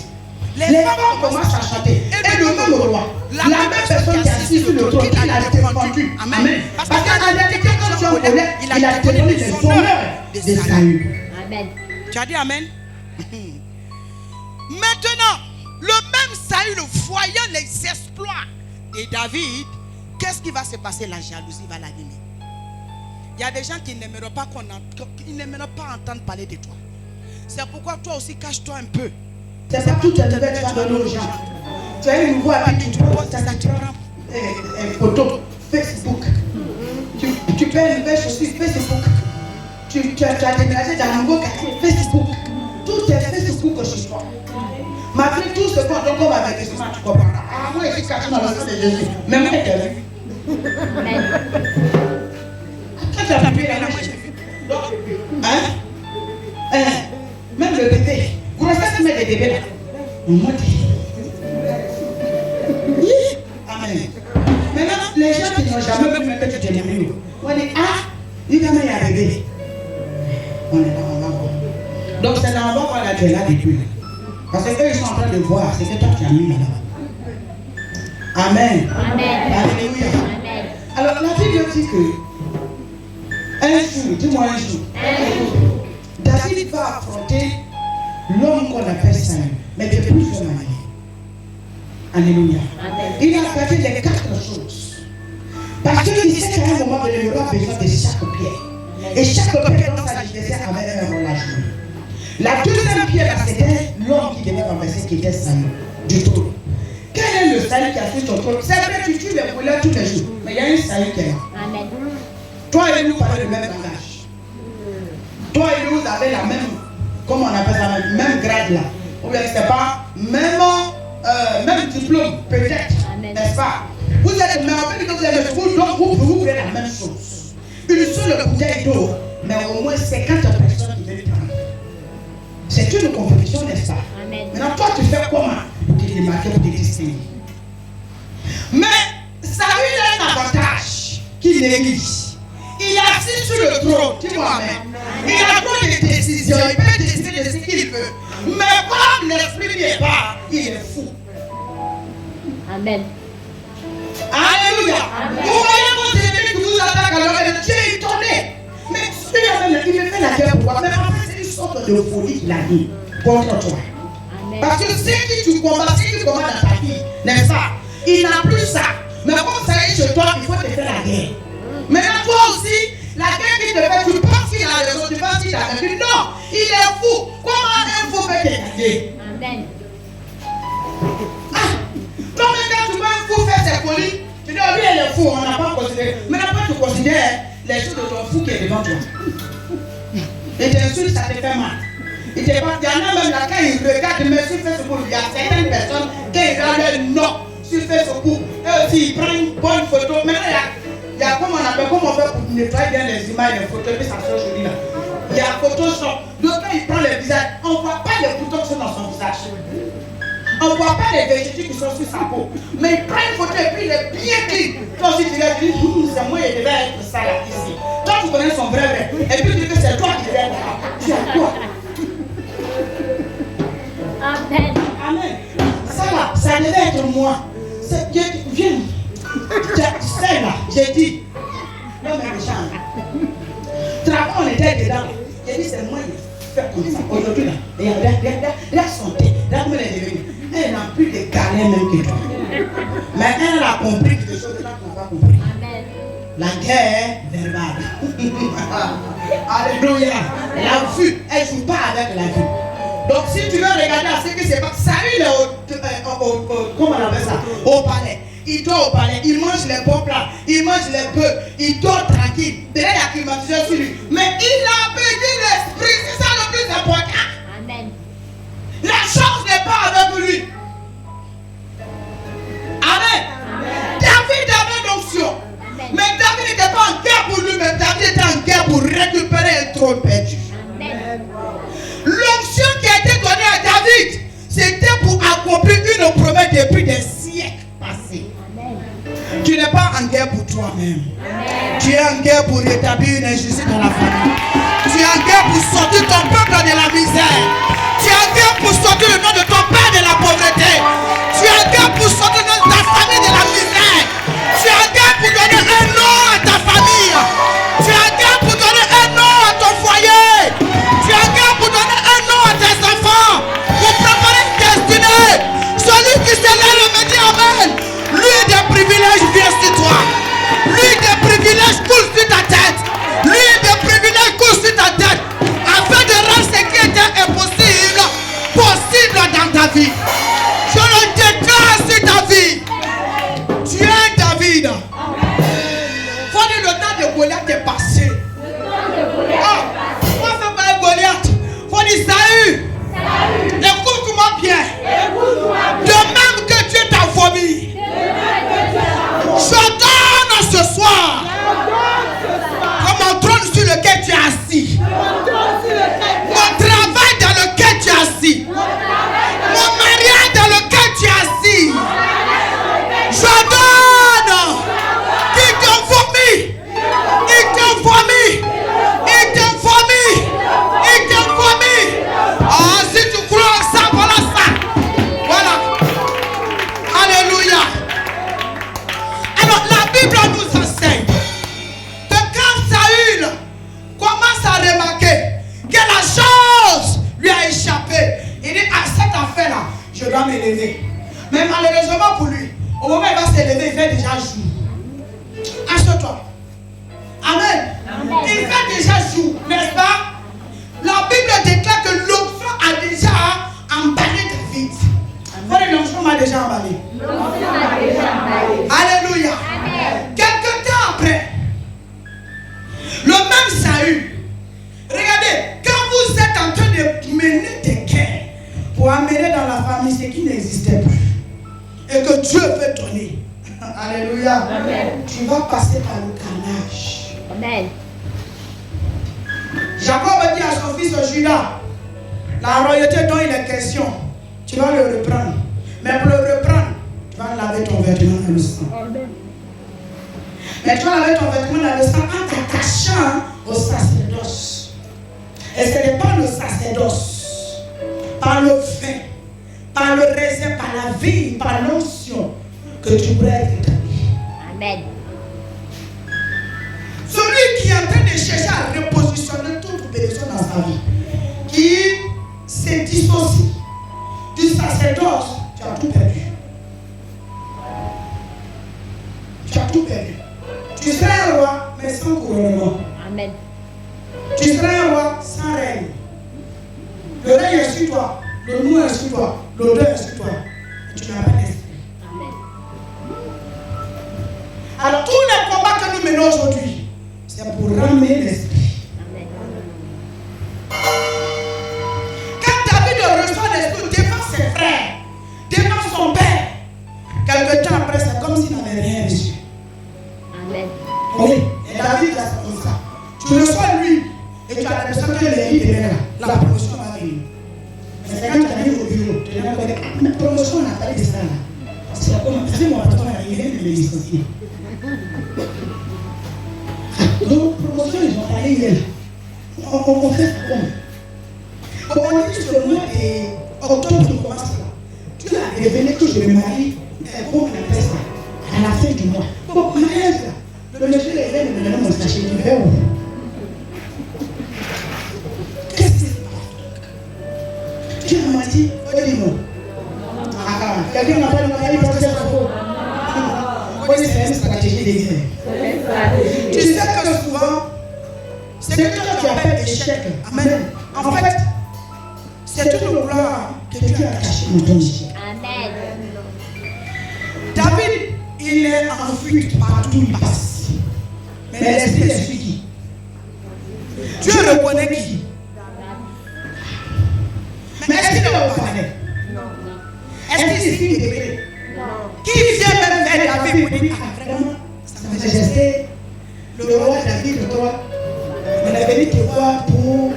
les femmes commencent à chanter. Et le même roi, la même personne qui a assis sur le trône, il a défendu. Amen. Parce qu'en réalité, quand tu as Goliath, il a défendu les honneurs de Saül. Amen. Tu as dit Amen? Maintenant, le même Saül, voyant les exploits de David, qu'est-ce qui va se passer? La jalousie va l'animer. Il y a des gens qui n'aimeront pas entendre parler de toi. C'est pourquoi toi aussi cache-toi un peu. C'est pas tout le que tu vas donner aux gens. Tu as une voix et tu prends une photo Facebook. Tu peux élever sur Facebook. Tu as déménagé dans un nouveau quartier Facebook. Tout est Facebook chez toi. Malgré tout ce qu'on donne comme avertissement, tu comprends. Ah, moi, je suis caché dans le sang de Jésus. Même moi, j'ai vu. Amen. Quand tu as vu, là, moi, j'ai vu. Hein? Même le bébé. Grossesse, met des bébés là. Moi, Amen. Maintenant, les gens qui n'ont jamais pu mettre du témoignage, on dit, ah, il y a un bébé. On est là, on va voir. Donc, c'est là-bas qu'on a été là depuis. Parce qu'eux, ils sont en train de voir, c'est que toi qui as mis là-bas. Amen. Amen. Alléluia. Amen. Alors, la Bible dit que un jour, dis-moi un jour, David va affronter l'homme qu'on appelle Saül, mais de plusieurs manières. Alléluia. Amen. Il a gardé les 4 choses. Parce qu'il sait qu'à un moment donné, il aura besoin de chaque pierre. Et chaque pierre dans sa JVC avait un rôle à jouer. La deuxième pierre, c'était l'homme qui devait renverser, qui était Saül, du trône. Quel est le Saül qui a fait son trône? C'est vrai, tu tues les voleurs tous les jours, mais il y a un Saül qui est là. Amen. Toi et nous parlons le même langage. Toi et nous, vous avez la même, comment on appelle ça, même grade là. Ou bien c'est pas même diplôme, peut-être, n'est-ce pas? Vous êtes mais en fait que vous êtes vous, donc vous pouvez la même chose. Une seule bouteille d'eau mais au moins 50 personnes qui viennent prendre. C'est une compétition, n'est-ce pas? Amen. Maintenant, toi, tu fais comment pour te démarquer, pour te distinguer? Mais ça lui a un avantage qu'il néglige. Il est assis sur le trône, dis-moi amen. Il a droit de décision, il peut décider de ce qu'il veut. Mais comme l'esprit n'y est pas, il est fou. Amen. Alléluia. Vous voyez votre ennemi qui vous attaque alors et Dieu est étonné. Mais il me fait la guerre pour toi. Mais en fait, c'est une sorte de folie qu'il a dit contre toi. Amen. Parce que c'est qui tu combats, c'est qui tu combats dans ta vie, n'est-ce pas? Il n'a plus ça. Mais comme ça est chez toi, il faut te faire la guerre. Maintenant, toi aussi, la guerre qu'il te fait, tu penses qu'il a raison, tu penses qu'il a raison. Non, il est fou. Comment un fou peut t'aider? Amen. Donc, quand tu vois un fou faire ses folies, tu dis, oh, lui, il est fou, on n'a pas considéré. Maintenant, quand tu considères les choses de ton fou qui est devant toi, et t'insulte, ça te fait mal. Il y en a même là, quand ils regardent, mais sur Facebook, il y a certaines personnes qui regardent non sur Facebook. Et aussi, ils prennent une bonne photo. Maintenant, il y a comment on appelle, comment on fait pour nettoyer bien les images, les photos, puis ça sort joli là. Il y a Photoshop. Donc, quand il prend le visage, on ne voit pas les boutons qui sont dans son visage. On ne voit pas les végétaux qui sont sur sa peau. Mais il prend une photo et puis il est bien clean. Toi aussi, tu vas dire, c'est moi, il devait être ça là, ici. Toi, tu connais son vrai. Et puis tu dis que c'est toi qui devais être là. Tu as quoi? Amen. Amen. Ça là, ça devait être moi. Viens. C'est là, j'ai dit. Non, mais les gens. Travail, on était dedans. J'ai dit, c'est moi qui fais comme ça. Aujourd'hui, là, regarde son tête. Regarde comment elle est devenue. Elle n'a plus de galère même que toi. Mais elle a compris quelque chose que là, tu n'as pas compris. Amen. La guerre verbale. Alléluia. La vue, elle ne joue pas avec la vue. Donc si tu veux regarder à ce qui se passe, Saül est comment on appelle ça? Au palais. Il dort au palais, il mange les bons plats, il mange les bœufs, il dort tranquille. Derrière, il y a climatiseur sur lui. Mais il a perdu l'esprit, c'est ça le plus important. Amen. La chance n'est pas avec lui. Amen. David avait l'onction. Mais David n'était pas en guerre pour lui, mais David était en guerre pour récupérer un trône perdu. Amen. L'onction qui a été donnée à David, c'était pour accomplir une promesse depuis des siècles passés. Amen. Tu n'es pas en guerre pour toi-même. Tu es en guerre pour rétablir une injustice dans la famille. Tu es en guerre pour sortir ton peuple de la misère. Tu es en guerre pour sortir le nom de ton père de la pauvreté. Tu es en guerre pour sortir le nom de ta famille de la misère. Tu es en guerre pour donner un nom à ta famille. Tu es en guerre pour donner un nom à ton foyer. Tu es en guerre pour donner un nom à tes enfants. Pour préparer une destinée. Celui qui se lève me dit amen. Lui des privilèges vient sur toi. Lui des privilèges coulent sur ta tête. Lui des privilèges coulent sur ta tête. Afin de rendre ce qui était impossible possible dans ta vie. Je le déclare sur ta vie. Tu es David. Faut dire le temps de Goliath est passé. Moi ça va Goliath. Faut dire Saül. Écoute-moi bien. De même que Dieu t'a vomi. Je donne ce soir comme mon trône sur lequel tu es assis. Mon travail dans lequel tu es assis. Mon mariage dans lequel tu es assis. Je donne. Qui te vomit. Il te vomit. Il te vomit. Il te vomit. Ah, si tu crois en ça, voilà ça. Voilà. Alléluia. Alors la Bible nous enseigne que quand Saül commence à remarquer que la chose lui a échappé, il dit à cette affaire-là, je dois m'élever. Mais malheureusement pour lui, au moment où il va s'élever, il fait déjà jour. Assieds-toi. Amen. Il fait déjà jour, n'est-ce pas? La Bible déclare que l'onction a déjà emballé David. Voilà, l'onction m'a déjà emballé. Alléluia. Quelque temps après, le même Saül, regardez, quand vous êtes en train de mener des guerres pour amener dans la famille ce qui n'existait plus et que Dieu veut donner, alléluia, tu vas passer par le carnage. Amen. Jacob dit à son fils Judas, la royauté dont il est question, tu vas le reprendre. Mais pour le reprendre, tu vas laver ton vêtement dans le sang. Mais tu vas laver ton vêtement dans le sang en t'attachant au sacerdoce. Et ce n'est pas le sacerdoce, par le vin, par le raisin, par la vie, par l'onction que tu pourrais être établi. Amen. Celui qui est en train de chercher à repositionner toute bénédiction dans sa vie, qui se dissocie du sacerdoce, tu as tout perdu. Tu as tout perdu. Tu seras un roi, mais sans couronnement. Amen. Tu seras un roi sans règne. Le règne est sur toi, le nom est sur toi, l'odeur est sur toi. Et tu n'as pas l'esprit. Amen. Alors tous les combats que nous menons aujourd'hui, c'est pour ramener l'esprit. Amen. Quand David reçoit l'esprit devant ses frères, devant son père, quelque temps après, c'est comme s'il n'avait rien reçu. Amen. Oui, et David a comme ça. Tu reçois lui, et tu as l'impression que les livres est là. La promotion va venir. Mais c'est quand tu arrives au bureau, tu te rends compte que la promotion n'a pas été ça là. Parce que comme tu sais, mon patron il vient de me licencier. Donc, promotion, ils ont allé hier. On fait ça comme. Bon, on dit que le mois d'octobre qui commence là. Tu as révélé que je me marie, comment on appelle ça, à la fin du mois. Bon, mariage là, le monsieur est venu me donner mon sachet du verre. Qu'est-ce que c'est? Tu as menti? On dit non. Ah, quelqu'un n'a pas de mariage parce que c'est faux. Oui, c'est une stratégie des guerres. Tu sais que souvent, c'est que toi tu appelles échec. Amen. En fait, c'est toute le gloire que Dieu a caché dans ton échec. Amen. David, il est en fuite partout où il passe. Mais l'esprit est sur qui? Dieu reconnaît qui? Mais est-ce qu'il le reconnaît? Est-ce qu'il signe des décrets? Qui vient même vers David pour dire, ah vraiment, Sa Majesté, le roi David, toi, on est venu te voir pour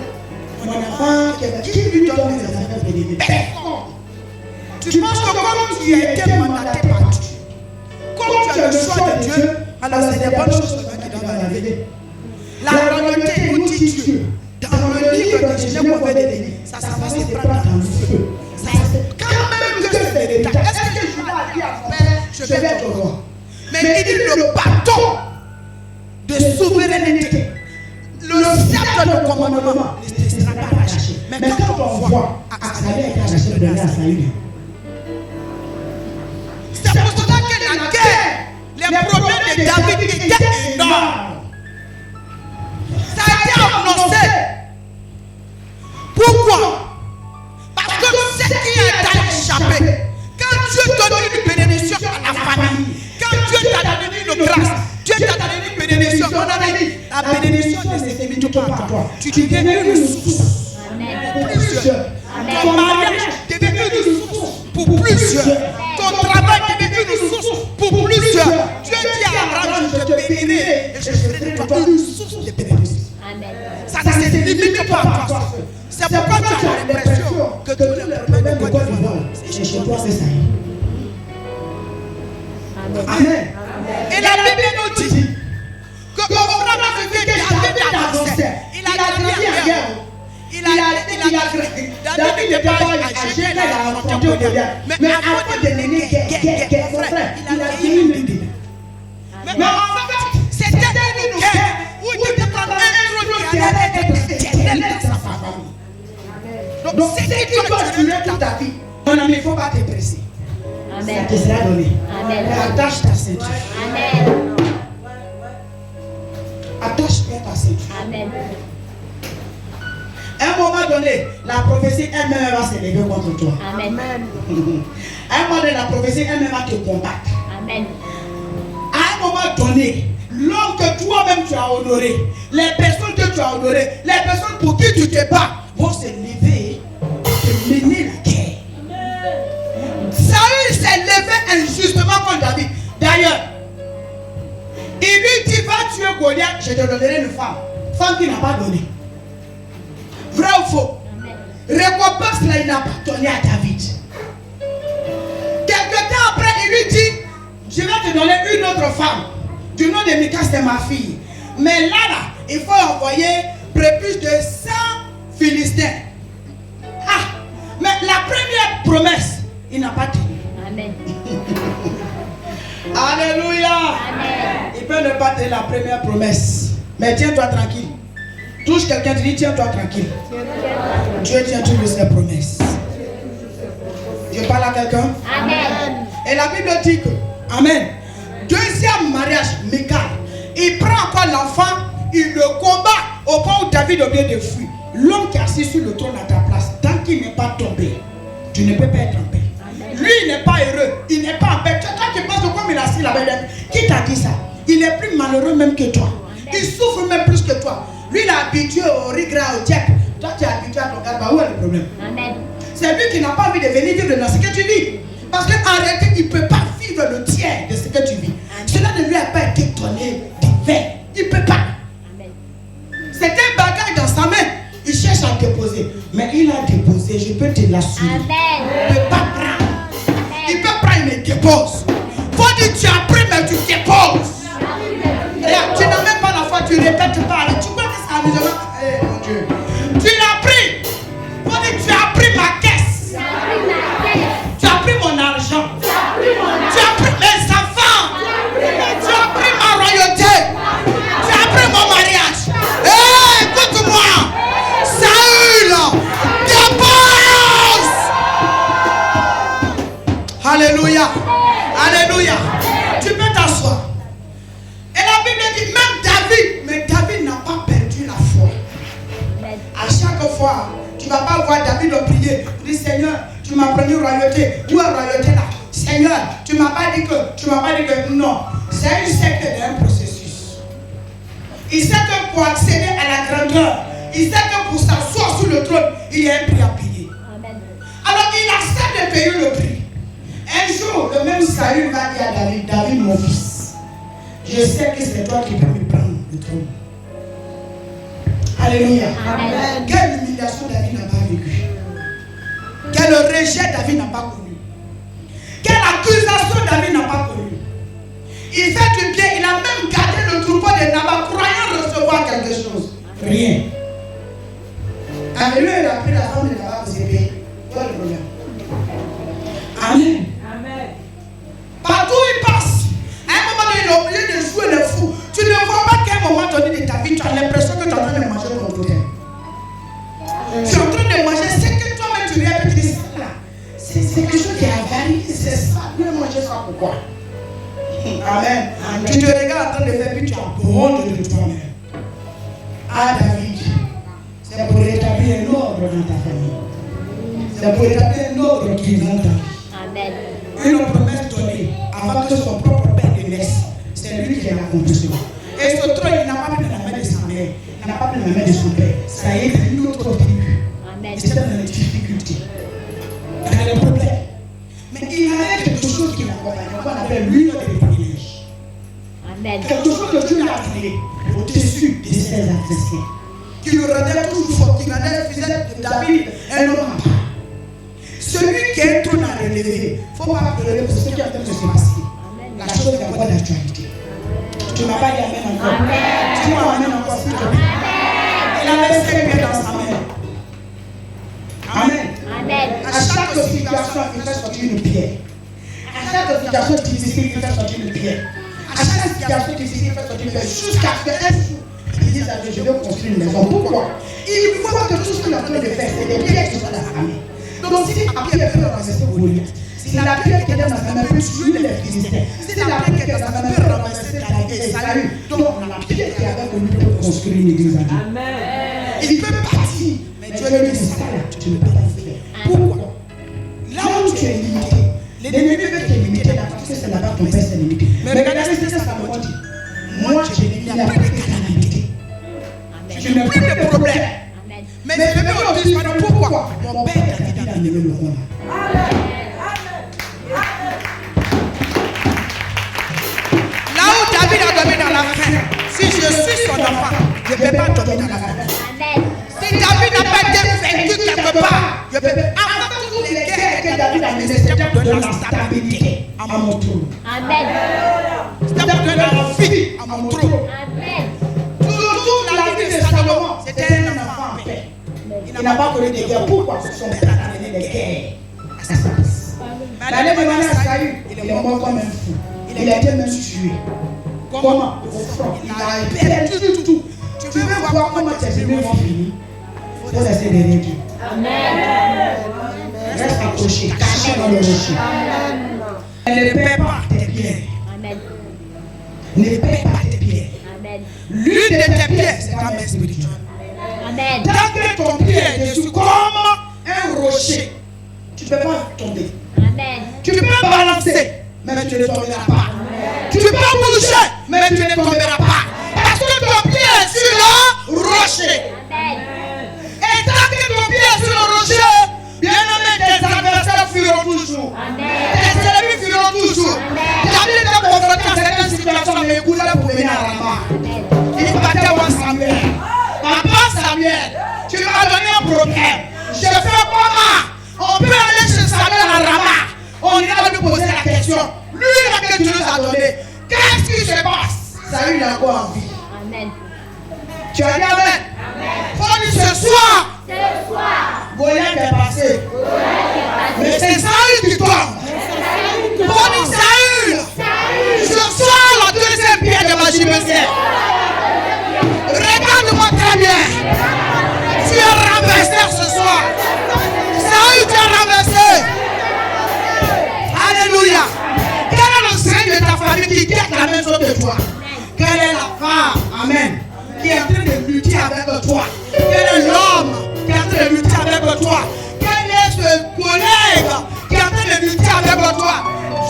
mon enfant qui lui donne les affaires bénéfiques. Tu penses que comme tu as été mandaté par Dieu, comme tu as le choix de Dieu, alors c'est des bonnes choses qui doivent arriver. La royauté nous dit Dieu. Dans le livre de Genèse mauvais de ça va se prendre dans le feu. Quand même que c'est véritable. Est-ce que Judas a dit à son père, je vais être roi? Mais il dit le bâton de souveraineté, le sceptre de commandement ne sera pas arraché. Mais quand on voit Absalom est arraché de donner à Saül. C'est pour cela que la guerre, les problèmes de David étaient énormes. Ça a été annoncé. Pourquoi? Parce que ce qui est échappé, quand Dieu donne une bénédiction à la famille, quand Dieu t'a donné une grâce, Dieu t'a donné une bénédiction, mon ami, la bénédiction ne se limite pas à toi. Tu deviens une source pour plusieurs. Ton mariage devient une source pour plusieurs. Ton travail devient une source pour plusieurs. Dieu dit à Abraham, je te bénirai et je ferai de toi une source de bénédiction. Ça ne se limite pas à toi. C'est pourquoi tu as l'impression que tous les problèmes de Côte d'Ivoire, c'est chez toi, c'est ça. Amen. Et la Bible nous dit que au moment où David avançait, il a grandi en guerre. David n'était pas âgé, il a affronté Goliath. Mais avant de mener guerre, frère, il a gagné une idée. Mais en fait, c'était une guerre où il était en train d'introduire qui allait être éternel dans sa famille. Donc, c'est ce qui doit durer toute ta vie. Mon ami, il ne faut pas te presser. Amen. Ça te sera donné. Amen. Mais attache ta ceinture. Amen. Attache bien ta ceinture. Amen. À un moment donné, la prophétie elle-même va se lever contre toi. Amen. À un moment donné, la prophétie elle-même va te combattre. Amen. À un moment donné, l'homme que toi-même tu as honoré, les personnes que tu as honorées, les personnes pour qui tu te bats, vont se lever et mener la guerre. Saül s'est levé injustement contre David. D'ailleurs, il lui dit, va tuer Goliath, je te donnerai une femme. Femme qui n'a pas donné. Vrai ou faux? Récompense là, il n'a pas donné à David. Quelque temps après, il lui dit, je vais te donner une autre femme. Du nom de Michal, c'est ma fille. Mais là, il faut envoyer plus de 100 Philistins. Ah, mais la première promesse, il n'a pas tenu. Amen. Alléluia. Amen. Il peut ne pas tenir la première promesse. Mais tiens-toi tranquille. Touche quelqu'un, tu dis tiens-toi tranquille. Dieu tient toujours ses promesses. Je parle à quelqu'un. Amen. Et la Bible dit que, amen. Deuxième mariage, Michal. Il prend encore l'enfant, il le combat au point où David a oublié de fuir. L'homme qui est assis sur le trône à ta place, tant qu'il n'est pas tombé, tu ne peux pas être en paix. Lui, il n'est pas heureux, il n'est pas en paix. Toi, tu penses que comme il est assis là-bas, qui t'a dit ça? Il est plus malheureux même que toi. Il souffre même plus que toi. Lui, il est habitué au rigras, au diable. Toi, tu es habitué à ton gars. Où est le problème? Amen. C'est lui qui n'a pas envie de venir vivre dans ce que tu vis. Parce qu'en réalité, il ne peut pas vivre le tiers de ce que tu vis. Cela ne lui a pas été donné divin. Il ne peut pas. C'est un bagage dans sa main. Il cherche à déposer. Mais il a déposé, je peux te l'assurer. Amen. Il ne peut pas prendre. Il peut prendre, mais il dépose. Faut dire tu as pris, mais tu déposes. Là, tu n'as même pas la foi, tu ne répètes pas. Tu vois que c'est amusant. Eh mon Dieu. Tu l'as pris. Faut dire tu as pris ma caisse. Tu as pris mon argent. Tu as pris mes enfants. Tu as pris ma royauté. Tu as pris mon mariage. Hé, écoute-moi. Saül, dépose. Alléluia. Alléluia. Tu peux t'asseoir. Et la Bible dit même David, mais David n'a pas perdu la foi. À chaque fois, tu ne vas pas voir David prier. Dis Seigneur, tu m'as promis royauté. Où est la royauté là? Seigneur, tu m'as pas dit que non. C'est une secte d'un processus. Il sait que pour accéder à la grandeur, il sait que pour s'asseoir sur le trône, il y a un prix à payer. Amen. Alors il accepte de payer le prix. Un jour, le même Saül va dire à David, David mon fils, je sais que c'est toi qui peux me prendre le trône. Alléluia. Amen. Quelle humiliation David n'a pas vécue. Quel rejet David n'a pas connu. Quelle accusation David n'a pas connue. Il fait du bien, il a même gardé le troupeau de Nabal croyant recevoir quelque chose. Rien. Avec lui, il a pris la femme de Nabal pour s'épayer. Où est le problème? Amen. Partout où il passe, à un moment donné, il est obligé de jouer le fou. Tu ne vois pas qu'à un moment donné de ta vie, tu as l'impression que tu es en train de manger ton côté. Tu es en train de manger ce que toi-même tu viens de dire. C'est quelque chose qui a varié, c'est ça. Tu veux manger ça pourquoi? Amen. Tu te regardes en train de faire, puis tu as honte de toi-même. Ah David, c'est pour établir un ordre dans ta famille. C'est pour établir un ordre qui est dans ta vie. Amen. Une promesse donnée avant que son propre père ne naisse. C'est lui qui a l'accomplissement. Et ce trône, il n'a pas pris la main de sa mère. Il n'a pas pris la main de son père. Ça y est, c'est une autre tribu. Amen. Et c'est dans les difficultés. Dans les problèmes. Mais il avait quelque chose qui l'accompagnait. On appelle l'huile de privilège. Amen. Quelque chose que Dieu l'a créé au-dessus de ses adversaires. Qui le rendait toujours fort, qui rendait le fils de David un homme à part. Celui qui a un trône à relever, il ne faut pas pleurer pour ce qui est en train de se passer. La chose est encore d'actualité. Tu ne m'as pas dit Amen encore. Dis-moi Amen encore s'il te plaît. Il avait 5 pieds dans sa main. Amen. Amen. À chaque situation, il fait sortir une pierre. À chaque situation difficile, il fait sortir une pierre. À chaque situation difficile, il fait sortir une pierre. Jusqu'à ce qu'un jour, il dise à Dieu, je vais construire une maison. Pourquoi? Il voit que tout ce qu'il est en train de faire, c'est des pierres qui sont dans sa main. Donc si la pierre peut ramasser Goliath, si la pierre qui est dans sa main peut tuer les Philistins, si la pierre qui est dans sa main peut ramasser Saül, donc la pierre qui est avec lui peut construire une église à Dieu. Il peut partir, mais Dieu lui dit ça là, tu ne peux pas le faire. Pourquoi? Là où tu es limité, l'ennemi veut te limiter là parce que c'est là-bas ton père s'est limité. Mais regardez ce que ça me dit. Moi, il n'y a plus de calamité. Je n'ai plus de problème. Mais je vais aussi dire pourquoi mon père David a levé le roi. Là où David a dormi dans la faim, si je suis son enfant, je ne vais pas dormir dans la faim. Si David n'a pas été vaincu quelque part. Je peux avant toutes les guerres que David a menées, c'était pour donner la stabilité à mon trône. Amen. C'était pour donner la vie à mon trône. Amen. Toute la vie de Salomon, c'était un enfant en paix. Il n'a pas connu des guerres. Pourquoi son père a amené des guerres à sa place? L'année dernière, Saül, il est mort comme un fou. Il a été même tué. Comment? Au front. Il a perdu tout. Tu veux voir comment tes ennemis vont finir? Il faut laisser derrière Dieu. Amen. Reste accroché, caché dans le rocher. Ne paie pas tes pierres. Amen. Ne paie pas tes pierres. Amen. L'une de tes pierres, c'est ta main spirituelle. Amen. Tant que ton pied est dessus comme un rocher, tu ne peux pas tomber. Amen. Tu peux balancer, mais tu ne tomberas pas. Tu peux bouger, mais tu ne tomberas pas. Parce que ton pied est sur le rocher. Amen. Et tant que ton pied est sur le rocher, bien aimé, tes adversaires fuiront toujours. Amen. Tes ennemis fuiront toujours. David était confronté à certaines situations, mais il voulait pour venir à Rama. Il battait voir Samuel. Papa Samuel, tu m'as donné un problème. Je fais comment? On peut aller chez Samuel à Rama. On ira lui poser la question. Lui, là que tu nous as donné, qu'est-ce qui se passe? Saül a encore envie. Amen. Tu as dit Amen. Faut dire ce soir, Ce soir, Goliath est passé. Mais c'est Saül qui tombe. Faut dire Saül. Ce soir, la deuxième pierre de ma gymnastique. Regarde-moi très bien. Tu es renversé ce soir. Saül, tu es renversé. Alléluia. Quel est le sein de ta famille qui quitte la maison de toi? Quelle est la femme, amen, qui est en train de lutter avec toi? Quel est l'homme qui est en train de lutter avec toi? Quel est ce collègue qui est en train de lutter avec toi?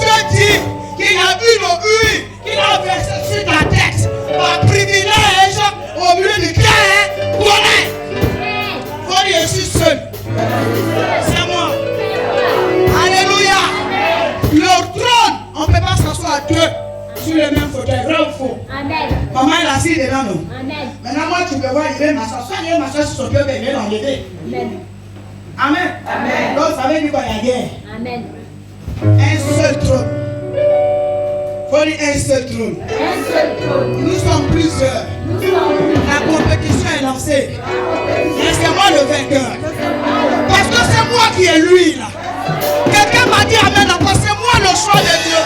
Je dis qu'il a eu le huile, qu'il a versé sur ta tête par privilège au milieu duquel collègue. Faut dire, je suis seul. C'est moi. Alléluia. Le trône, on ne peut pas s'asseoir à deux sur le même fauteuil, vrai ou faux? Amen. Maman est assise devant nous. Amen. Maintenant, moi, tu peux voir, il veut m'asseoir. Soit il veut m'asseoir sur son pied, il veut l'enlever. Amen. Amen. Amen. Donc, ça veut dire quoi, il y a guerre? Amen. Un seul trône. Faut dire un seul trône. Un seul trône. Nous sommes plusieurs. Nous sommes La compétition est lancée. Et c'est moi le vainqueur. Parce que c'est moi qui ai lui là. Quelqu'un m'a dit Amen, parce que c'est moi le choix de Dieu.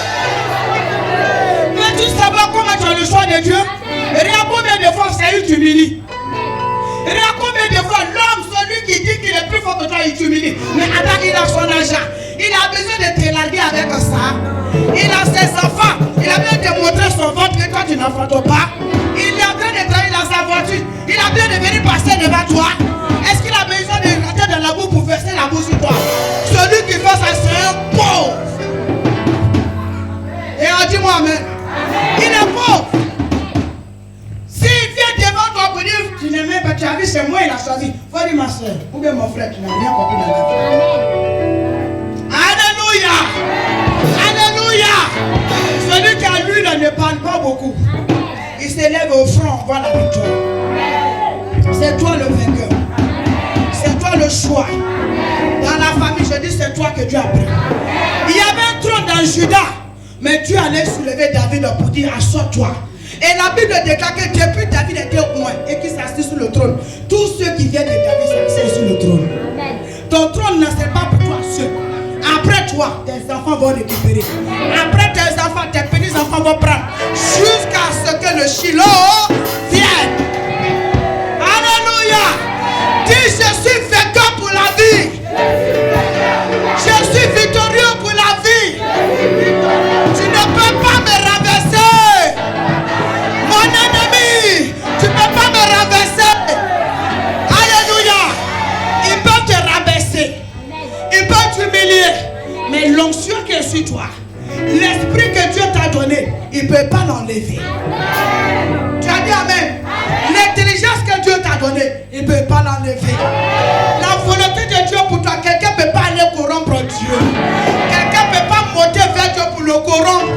Mais tu sais pas comment tu as le choix de Dieu? Regarde combien de fois Saül t'humilie. Regarde combien de fois l'homme, celui qui dit qu'il est plus fort que toi, il t'humilie. Mais attends, il a son argent. Il a besoin de te larguer avec ça. Il a ses enfants. Il a besoin de te montrer son ventre que toi tu n'enfantes pas. Il est en train de travailler dans sa voiture. Il a besoin de venir passer devant toi. Est-ce qu'il a besoin de rentrer dans la boue pour verser la boue sur toi? Celui qui fait ça, c'est un pauvre. Et on dit moi Amen. Il est pauvre. S'il vient devant toi pour dire tu n'aimes pas, tu as vu, c'est moi il a choisi. Faut dire ma soeur ou bien mon frère, tu n'as rien compris dans la vie. Amen. Alléluia. Alléluia. Celui qui a lui là ne parle pas beaucoup. Il s'élève au front, on voit la victoire. C'est toi le vainqueur. C'est toi le choix. Dans la famille, je dis c'est toi que Dieu a pris. Il y avait un trône dans Juda, mais Dieu allait soulever David pour dire assois-toi. Et la Bible déclare que depuis David était au loin et qu'il s'assit sur le trône, tous ceux qui viennent de David s'assient sur le trône. Amen. Ton trône ne c'est pas pour toi seul. Après toi, tes enfants vont récupérer. Après tes enfants, tes petits-enfants vont prendre. Jusqu'à ce que le Shiloh vienne. Alléluia. Dis, je suis vainqueur pour la vie. Je suis victorieux pour la vie. Tu ne peux pas me rabaisser. Mon ennemi, tu ne peux pas me rabaisser. Alléluia. Ils peuvent te rabaisser. Ils peuvent t'humilier. Mais l'onction qui est sur toi, l'esprit que Dieu t'a donné, il ne peut pas l'enlever. Tu as dit Amen. L'intelligence que Dieu t'a donnée, il ne peut pas l'enlever. La volonté de Dieu pour toi, quelqu'un ne peut pas aller corrompre Dieu. Quelqu'un ne peut pas monter vers Dieu pour le corrompre.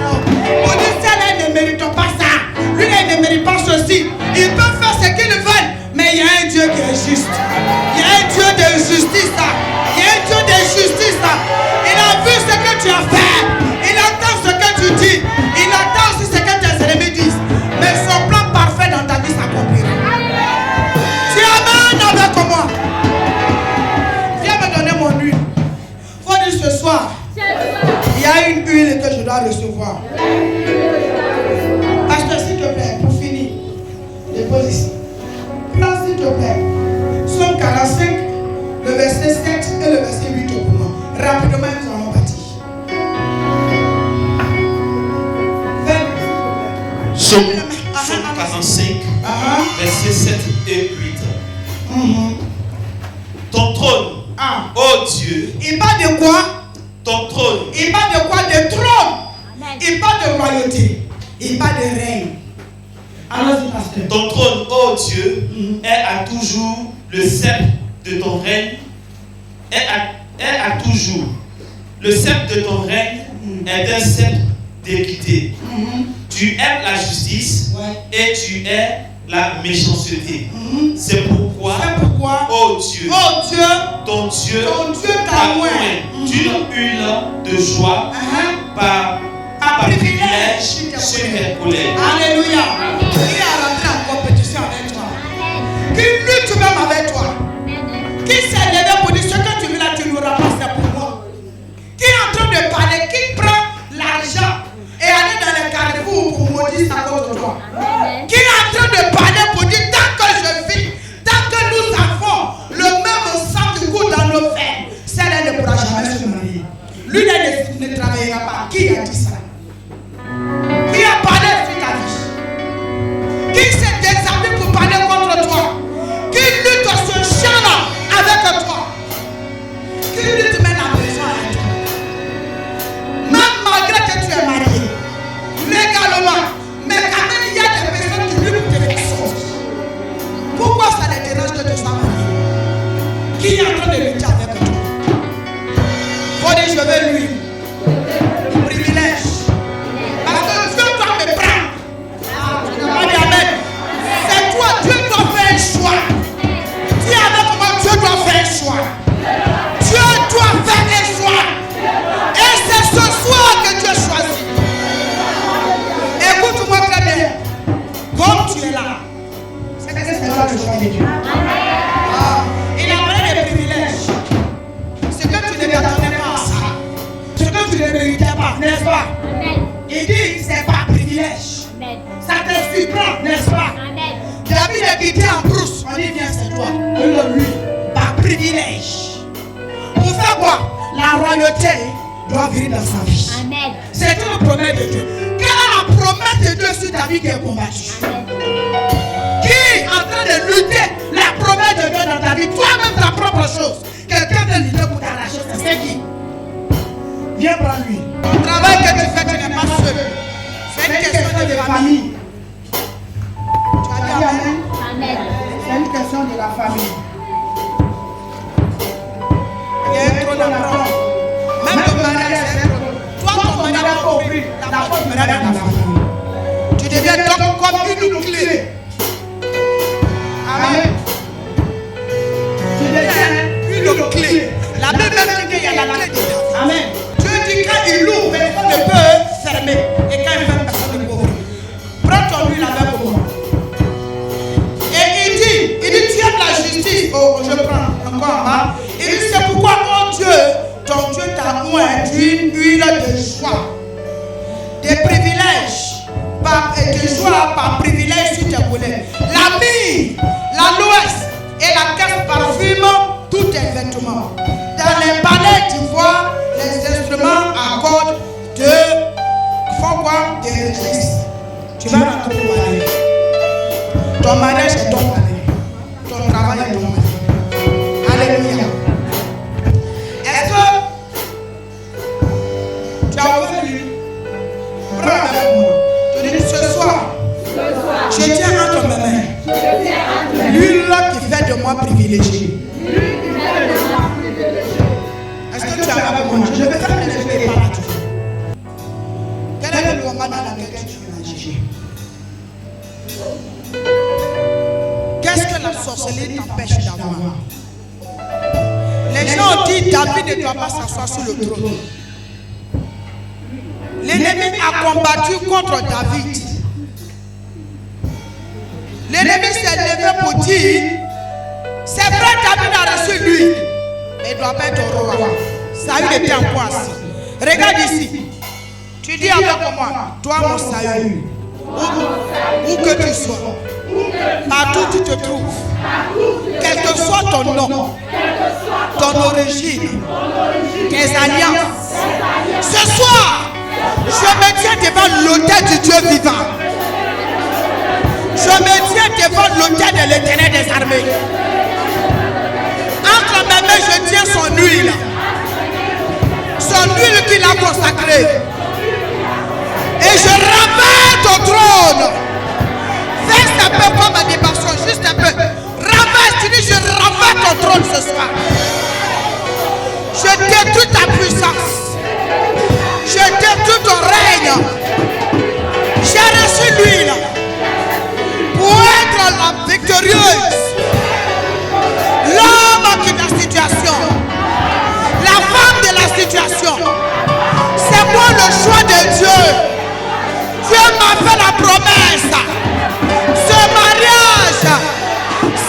Pour dire, celle-là ne mérite pas ça. Lui, il ne mérite pas ceci. Ils peuvent faire ce qu'ils veulent. Mais il y a un Dieu qui est juste. Il y a un Dieu dois recevoir. Pasteur, s'il te plaît, pour finir, dépose ici. Prends s'il te plaît. Psaume 45, le verset 7 et le verset 8 au moment. Rapidement, nous allons partir. Psaume 45, verset 7 et 8. Ton trône, oh Dieu. Il parle de quoi? Ton trône. Il parle de quoi? De trône. Il parle de royauté. Il parle de règne. Allons-y, pasteur. Ton trône, oh Dieu, est à toujours le sceptre de ton règne. Est à toujours. Le sceptre de ton règne est un sceptre d'équité. Tu aimes la justice et tu hais la méchanceté. C'est pourquoi, oh Dieu, ton Dieu t'a oint d'une huile de joie par privilège sur tes collègues. Alléluia. Qui est rentré en compétition avec toi? Qui lutte même avec toi? Qui s'est levé pour dire ce que tu veux là, tu n'auras pas, c'est pour moi? Qui est en train de parler? Qui prend l'argent et aller dans les carrefours pour maudire sa cause de toi? Qui est en train de parler pour dire tant que je vis, tant que nous avons le même sang du goût dans nos veines, celle-là ne pourra jamais se marier. Lui ne travaillera pas. Qui a dit ça? Qui a parlé sur ta vie? Qui s'est désarmé pour parler contre toi? Qui lutte ce champ-là avec toi? Qui lutte même la personne avec toi? Même malgré que tu es marié, légalement, mais quand même il y a des personnes qui luttent pour te faire sortir. Pourquoi ça les dérange que tu sois marié? Qui est en train de lutter avec toi? Faut dire je veux lui. Privilège. Parce que Dieu doit me prendre. Amen. C'est toi, Dieu doit faire un choix. Dis avec moi, Dieu doit faire un choix. Dieu doit faire un choix. Et c'est ce soir que Dieu choisit. Écoute-moi très bien. Comme tu es là, c'est que c'est toi le choix de Dieu. Il a parlé des privilèges. Ce que tu ne t'attendais pas à ça. Ce que tu ne méritais pas, n'est-ce pas? Il dit, c'est pas privilège. Ça te surprend, n'est-ce pas? David est quitté en brousse. On dit, viens, c'est toi. Lui, par privilège. Pour faire quoi? La royauté doit venir dans sa vie. C'est une promesse de Dieu. Quelle est la promesse de Dieu sur ta vie qui est combattue? Qui est en train de lutter la promesse de Dieu dans ta vie? Toi-même, ta propre chose. Quelqu'un veut lutter pour t'arracher, c'est qui? Viens prendre lui. Le travail que tu fais, tu n'es pas seul. C'est une question de famille. Tu as dit amen? C'est une question de la famille. Il y a un trône à prendre. Même ton mariage, c'est un trône. Toi, ton mariage n'a pas ouvert la porte dans ta famille. Tu deviens donc comme une clé. Amen. Tu deviens une clé. La Bible même dit qu'il y a la clé dedans. Amen. Dieu dit quand il ouvre, personne ne peut fermer. Et quand il ferme, personne ne peut ouvrir. Prends ton huile avec moi. Et il dit, tu aimes la justice. Oh, je prends encore en bas. Il dit, c'est pourquoi, oh Dieu, ton Dieu t'a oint d'une huile de joie. Des privilèges. De joie par privilège sur tes collègues. La myrrhe, l'aloès et la caisse parfume tous tes vêtements. Dans les palais d'ivoire, les instruments à cordes font quoi? Des réjouisses. Tu vas dans ton mariage. Ton mariage est ton mariage. Ton travail est ton mariage. Alléluia. Est-ce que tu as ouvert lui? Prends avec moi. Je dis ce soir, je tiens entre mes mains l'huile qui fait de moi privilégié. Est-ce que tu as avec moi? Je vais faire les effets par là. Quel est le combat dans lequel tu veux agir? Qu'est-ce que la sorcellerie t'empêche d'avoir? Les gens ont dit David ne doit pas s'asseoir sur le trône. L'ennemi a combattu contre David. L'ennemi s'est levé pour dire, c'est vrai David a reçu lui, mais il ne doit pas être roi. Saül était encore assis. Regarde ici. Tu dis avec moi, toi mon salut, où que tu sois, partout où tu te trouves, quel que soit ton nom, ton origine, tes alliances, ce soir, je me tiens devant l'autel du Dieu vivant. Je me tiens devant l'autel de l'Éternel des armées. Entre mes mains, je tiens son huile. Son huile qu'il a consacrée. Et je ravais ton trône. Fais un peu comme ma débarration, juste un peu. Ravais, tu dis, je ravais ton trône ce soir. Je détruis ta puissance. Je détruis ton règne. J'ai reçu l'huile pour être la victorieuse. L'homme qui est dans la situation. La femme de la situation. C'est moi le choix de Dieu. Dieu m'a fait la promesse. Ce mariage,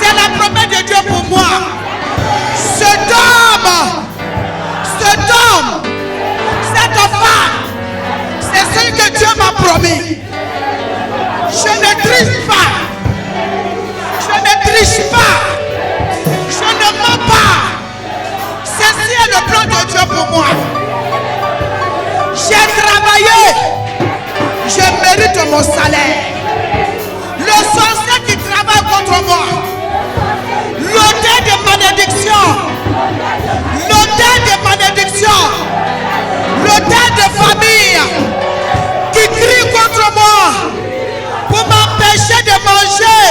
c'est la promesse de Dieu pour moi. Cet homme, cette femme, c'est ce que Dieu m'a promis. Je ne triche pas. Je ne triche pas. Je ne mens pas. Ceci est le plan de Dieu pour moi. J'ai travaillé. Je mérite mon salaire. Le sorcier qui travaille contre moi. L'autel de malédiction. L'autel de malédiction. L'autel de famille qui crie contre moi pour m'empêcher de manger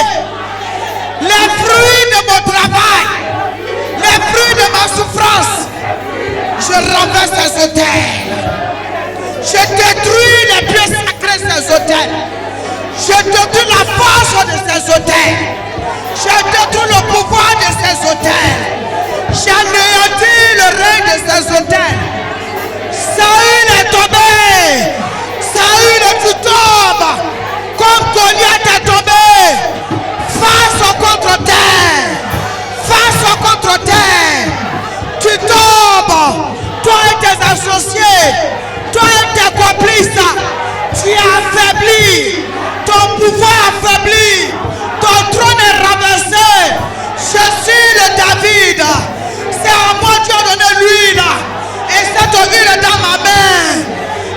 les fruits de mon travail, les fruits de ma souffrance. Je renverse ces autels. Je détruis les pieds sacrés de ces autels. Je détruis la force de ces autels. Je détruis le pouvoir de ces autels. J'anéantis le règne de ces autels. Saül est tombé. Saül, tu tombes. Comme Goliath est tombé. Face au contre-terre. Face au contre-terre. Tu tombes. Toi et tes associés. Toi et tes complices. Tu es affaibli. Ton pouvoir est affaibli. Ton trône est renversé. Je suis le David. C'est à moi Dieu a donné l'huile. Et cette huile dans ma main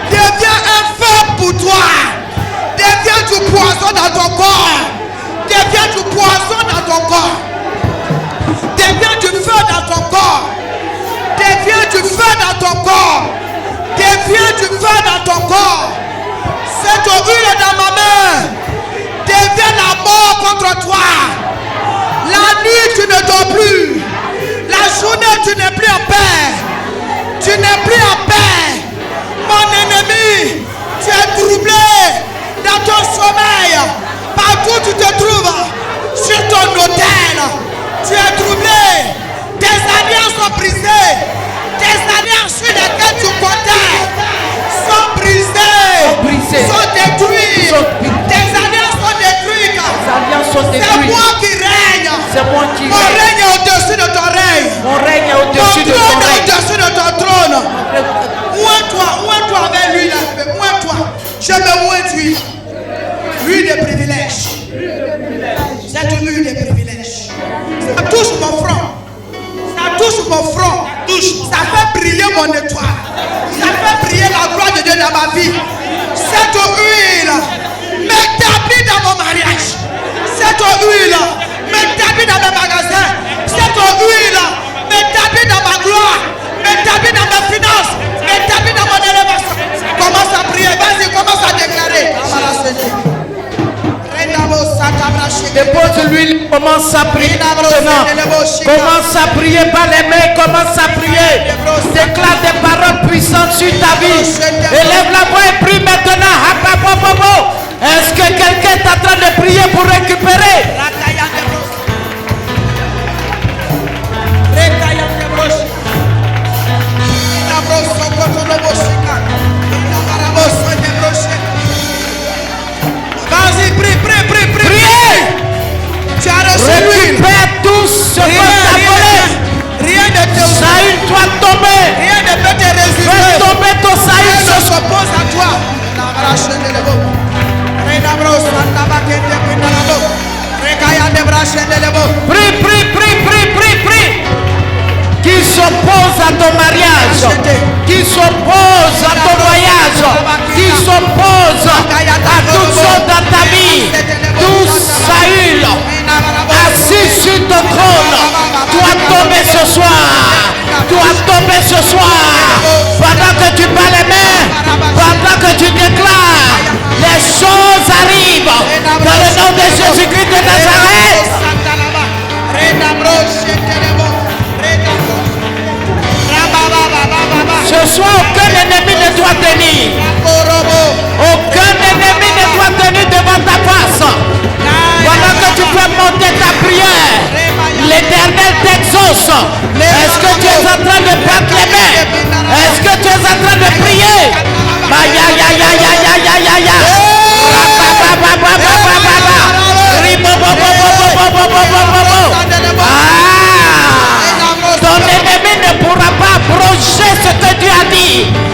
devient un feu pour toi. Devient du poison dans ton corps. Devient du poison dans ton corps. Devient du feu dans ton corps. Devient du feu dans ton corps. Devient du feu dans ton corps. Cette huile dans ma main devient la mort contre toi. La nuit tu ne dors plus. La journée tu n'es plus en paix. Tu n'es plus en paix. Mon ennemi, tu es troublé dans ton sommeil. Partout où tu te trouves, sur ton autel, tu es troublé. Tes alliances sont brisées. Tes alliances sur lesquelles tu comptais sont brisées, sont détruites. Tes alliances sont détruites. C'est moi qui règne. Mon règne est au-dessus de ton règne. Mon règne est au-dessus de ton règne. Au-dessus de ton trône. Oins-toi avec lui là. Oins-toi. Je me oins d'huile. Huile de privilège. C'est une huile de privilège. Ça touche mon front. Ça touche mon front. Ça fait briller mon étoile. Ça fait briller la gloire de Dieu dans ma vie. Cette huile m'établit dans mon mariage. Cette huile m'établit dans mes magasins. Cette huile m'établit dans ma gloire. M'établit dans mes finances. M'établit dans mon élévation. Commence à prier. Vas-y, commence à déclarer. Dépose l'huile, commence à prier maintenant. Commence à prier par les mains, commence à prier. Déclare des paroles puissantes sur ta vie. Élève la voix et prie maintenant. Est-ce que quelqu'un est en train de prier pour récupérer? Vas-y, prie. Priez. Tu as reçu l'huile. Récupère tout ce que tu as volé. Rien ne te Saül doit tomber. Rien ne peut te résister. Fais tomber ton Saül. Rien ne s'oppose à toi. Prie. Qui s'oppose à ton mariage, qui s'oppose à ton voyage, qui s'oppose à toutes choses dans ta vie, tout Saül assis sur ton trône, doit tomber ce soir, pendant que tu bats les mains, pendant que tu déclares, les choses arrivent dans le nom de Jésus-Christ de Nazareth. Ce soir, aucun ennemi ne doit tenir. Aucun ennemi ne doit tenir devant ta face. Pendant que tu fais monter ta prière, l'Éternel t'exauce. Est-ce que tu es en train de battre les mains? Est-ce que tu es en train de prier?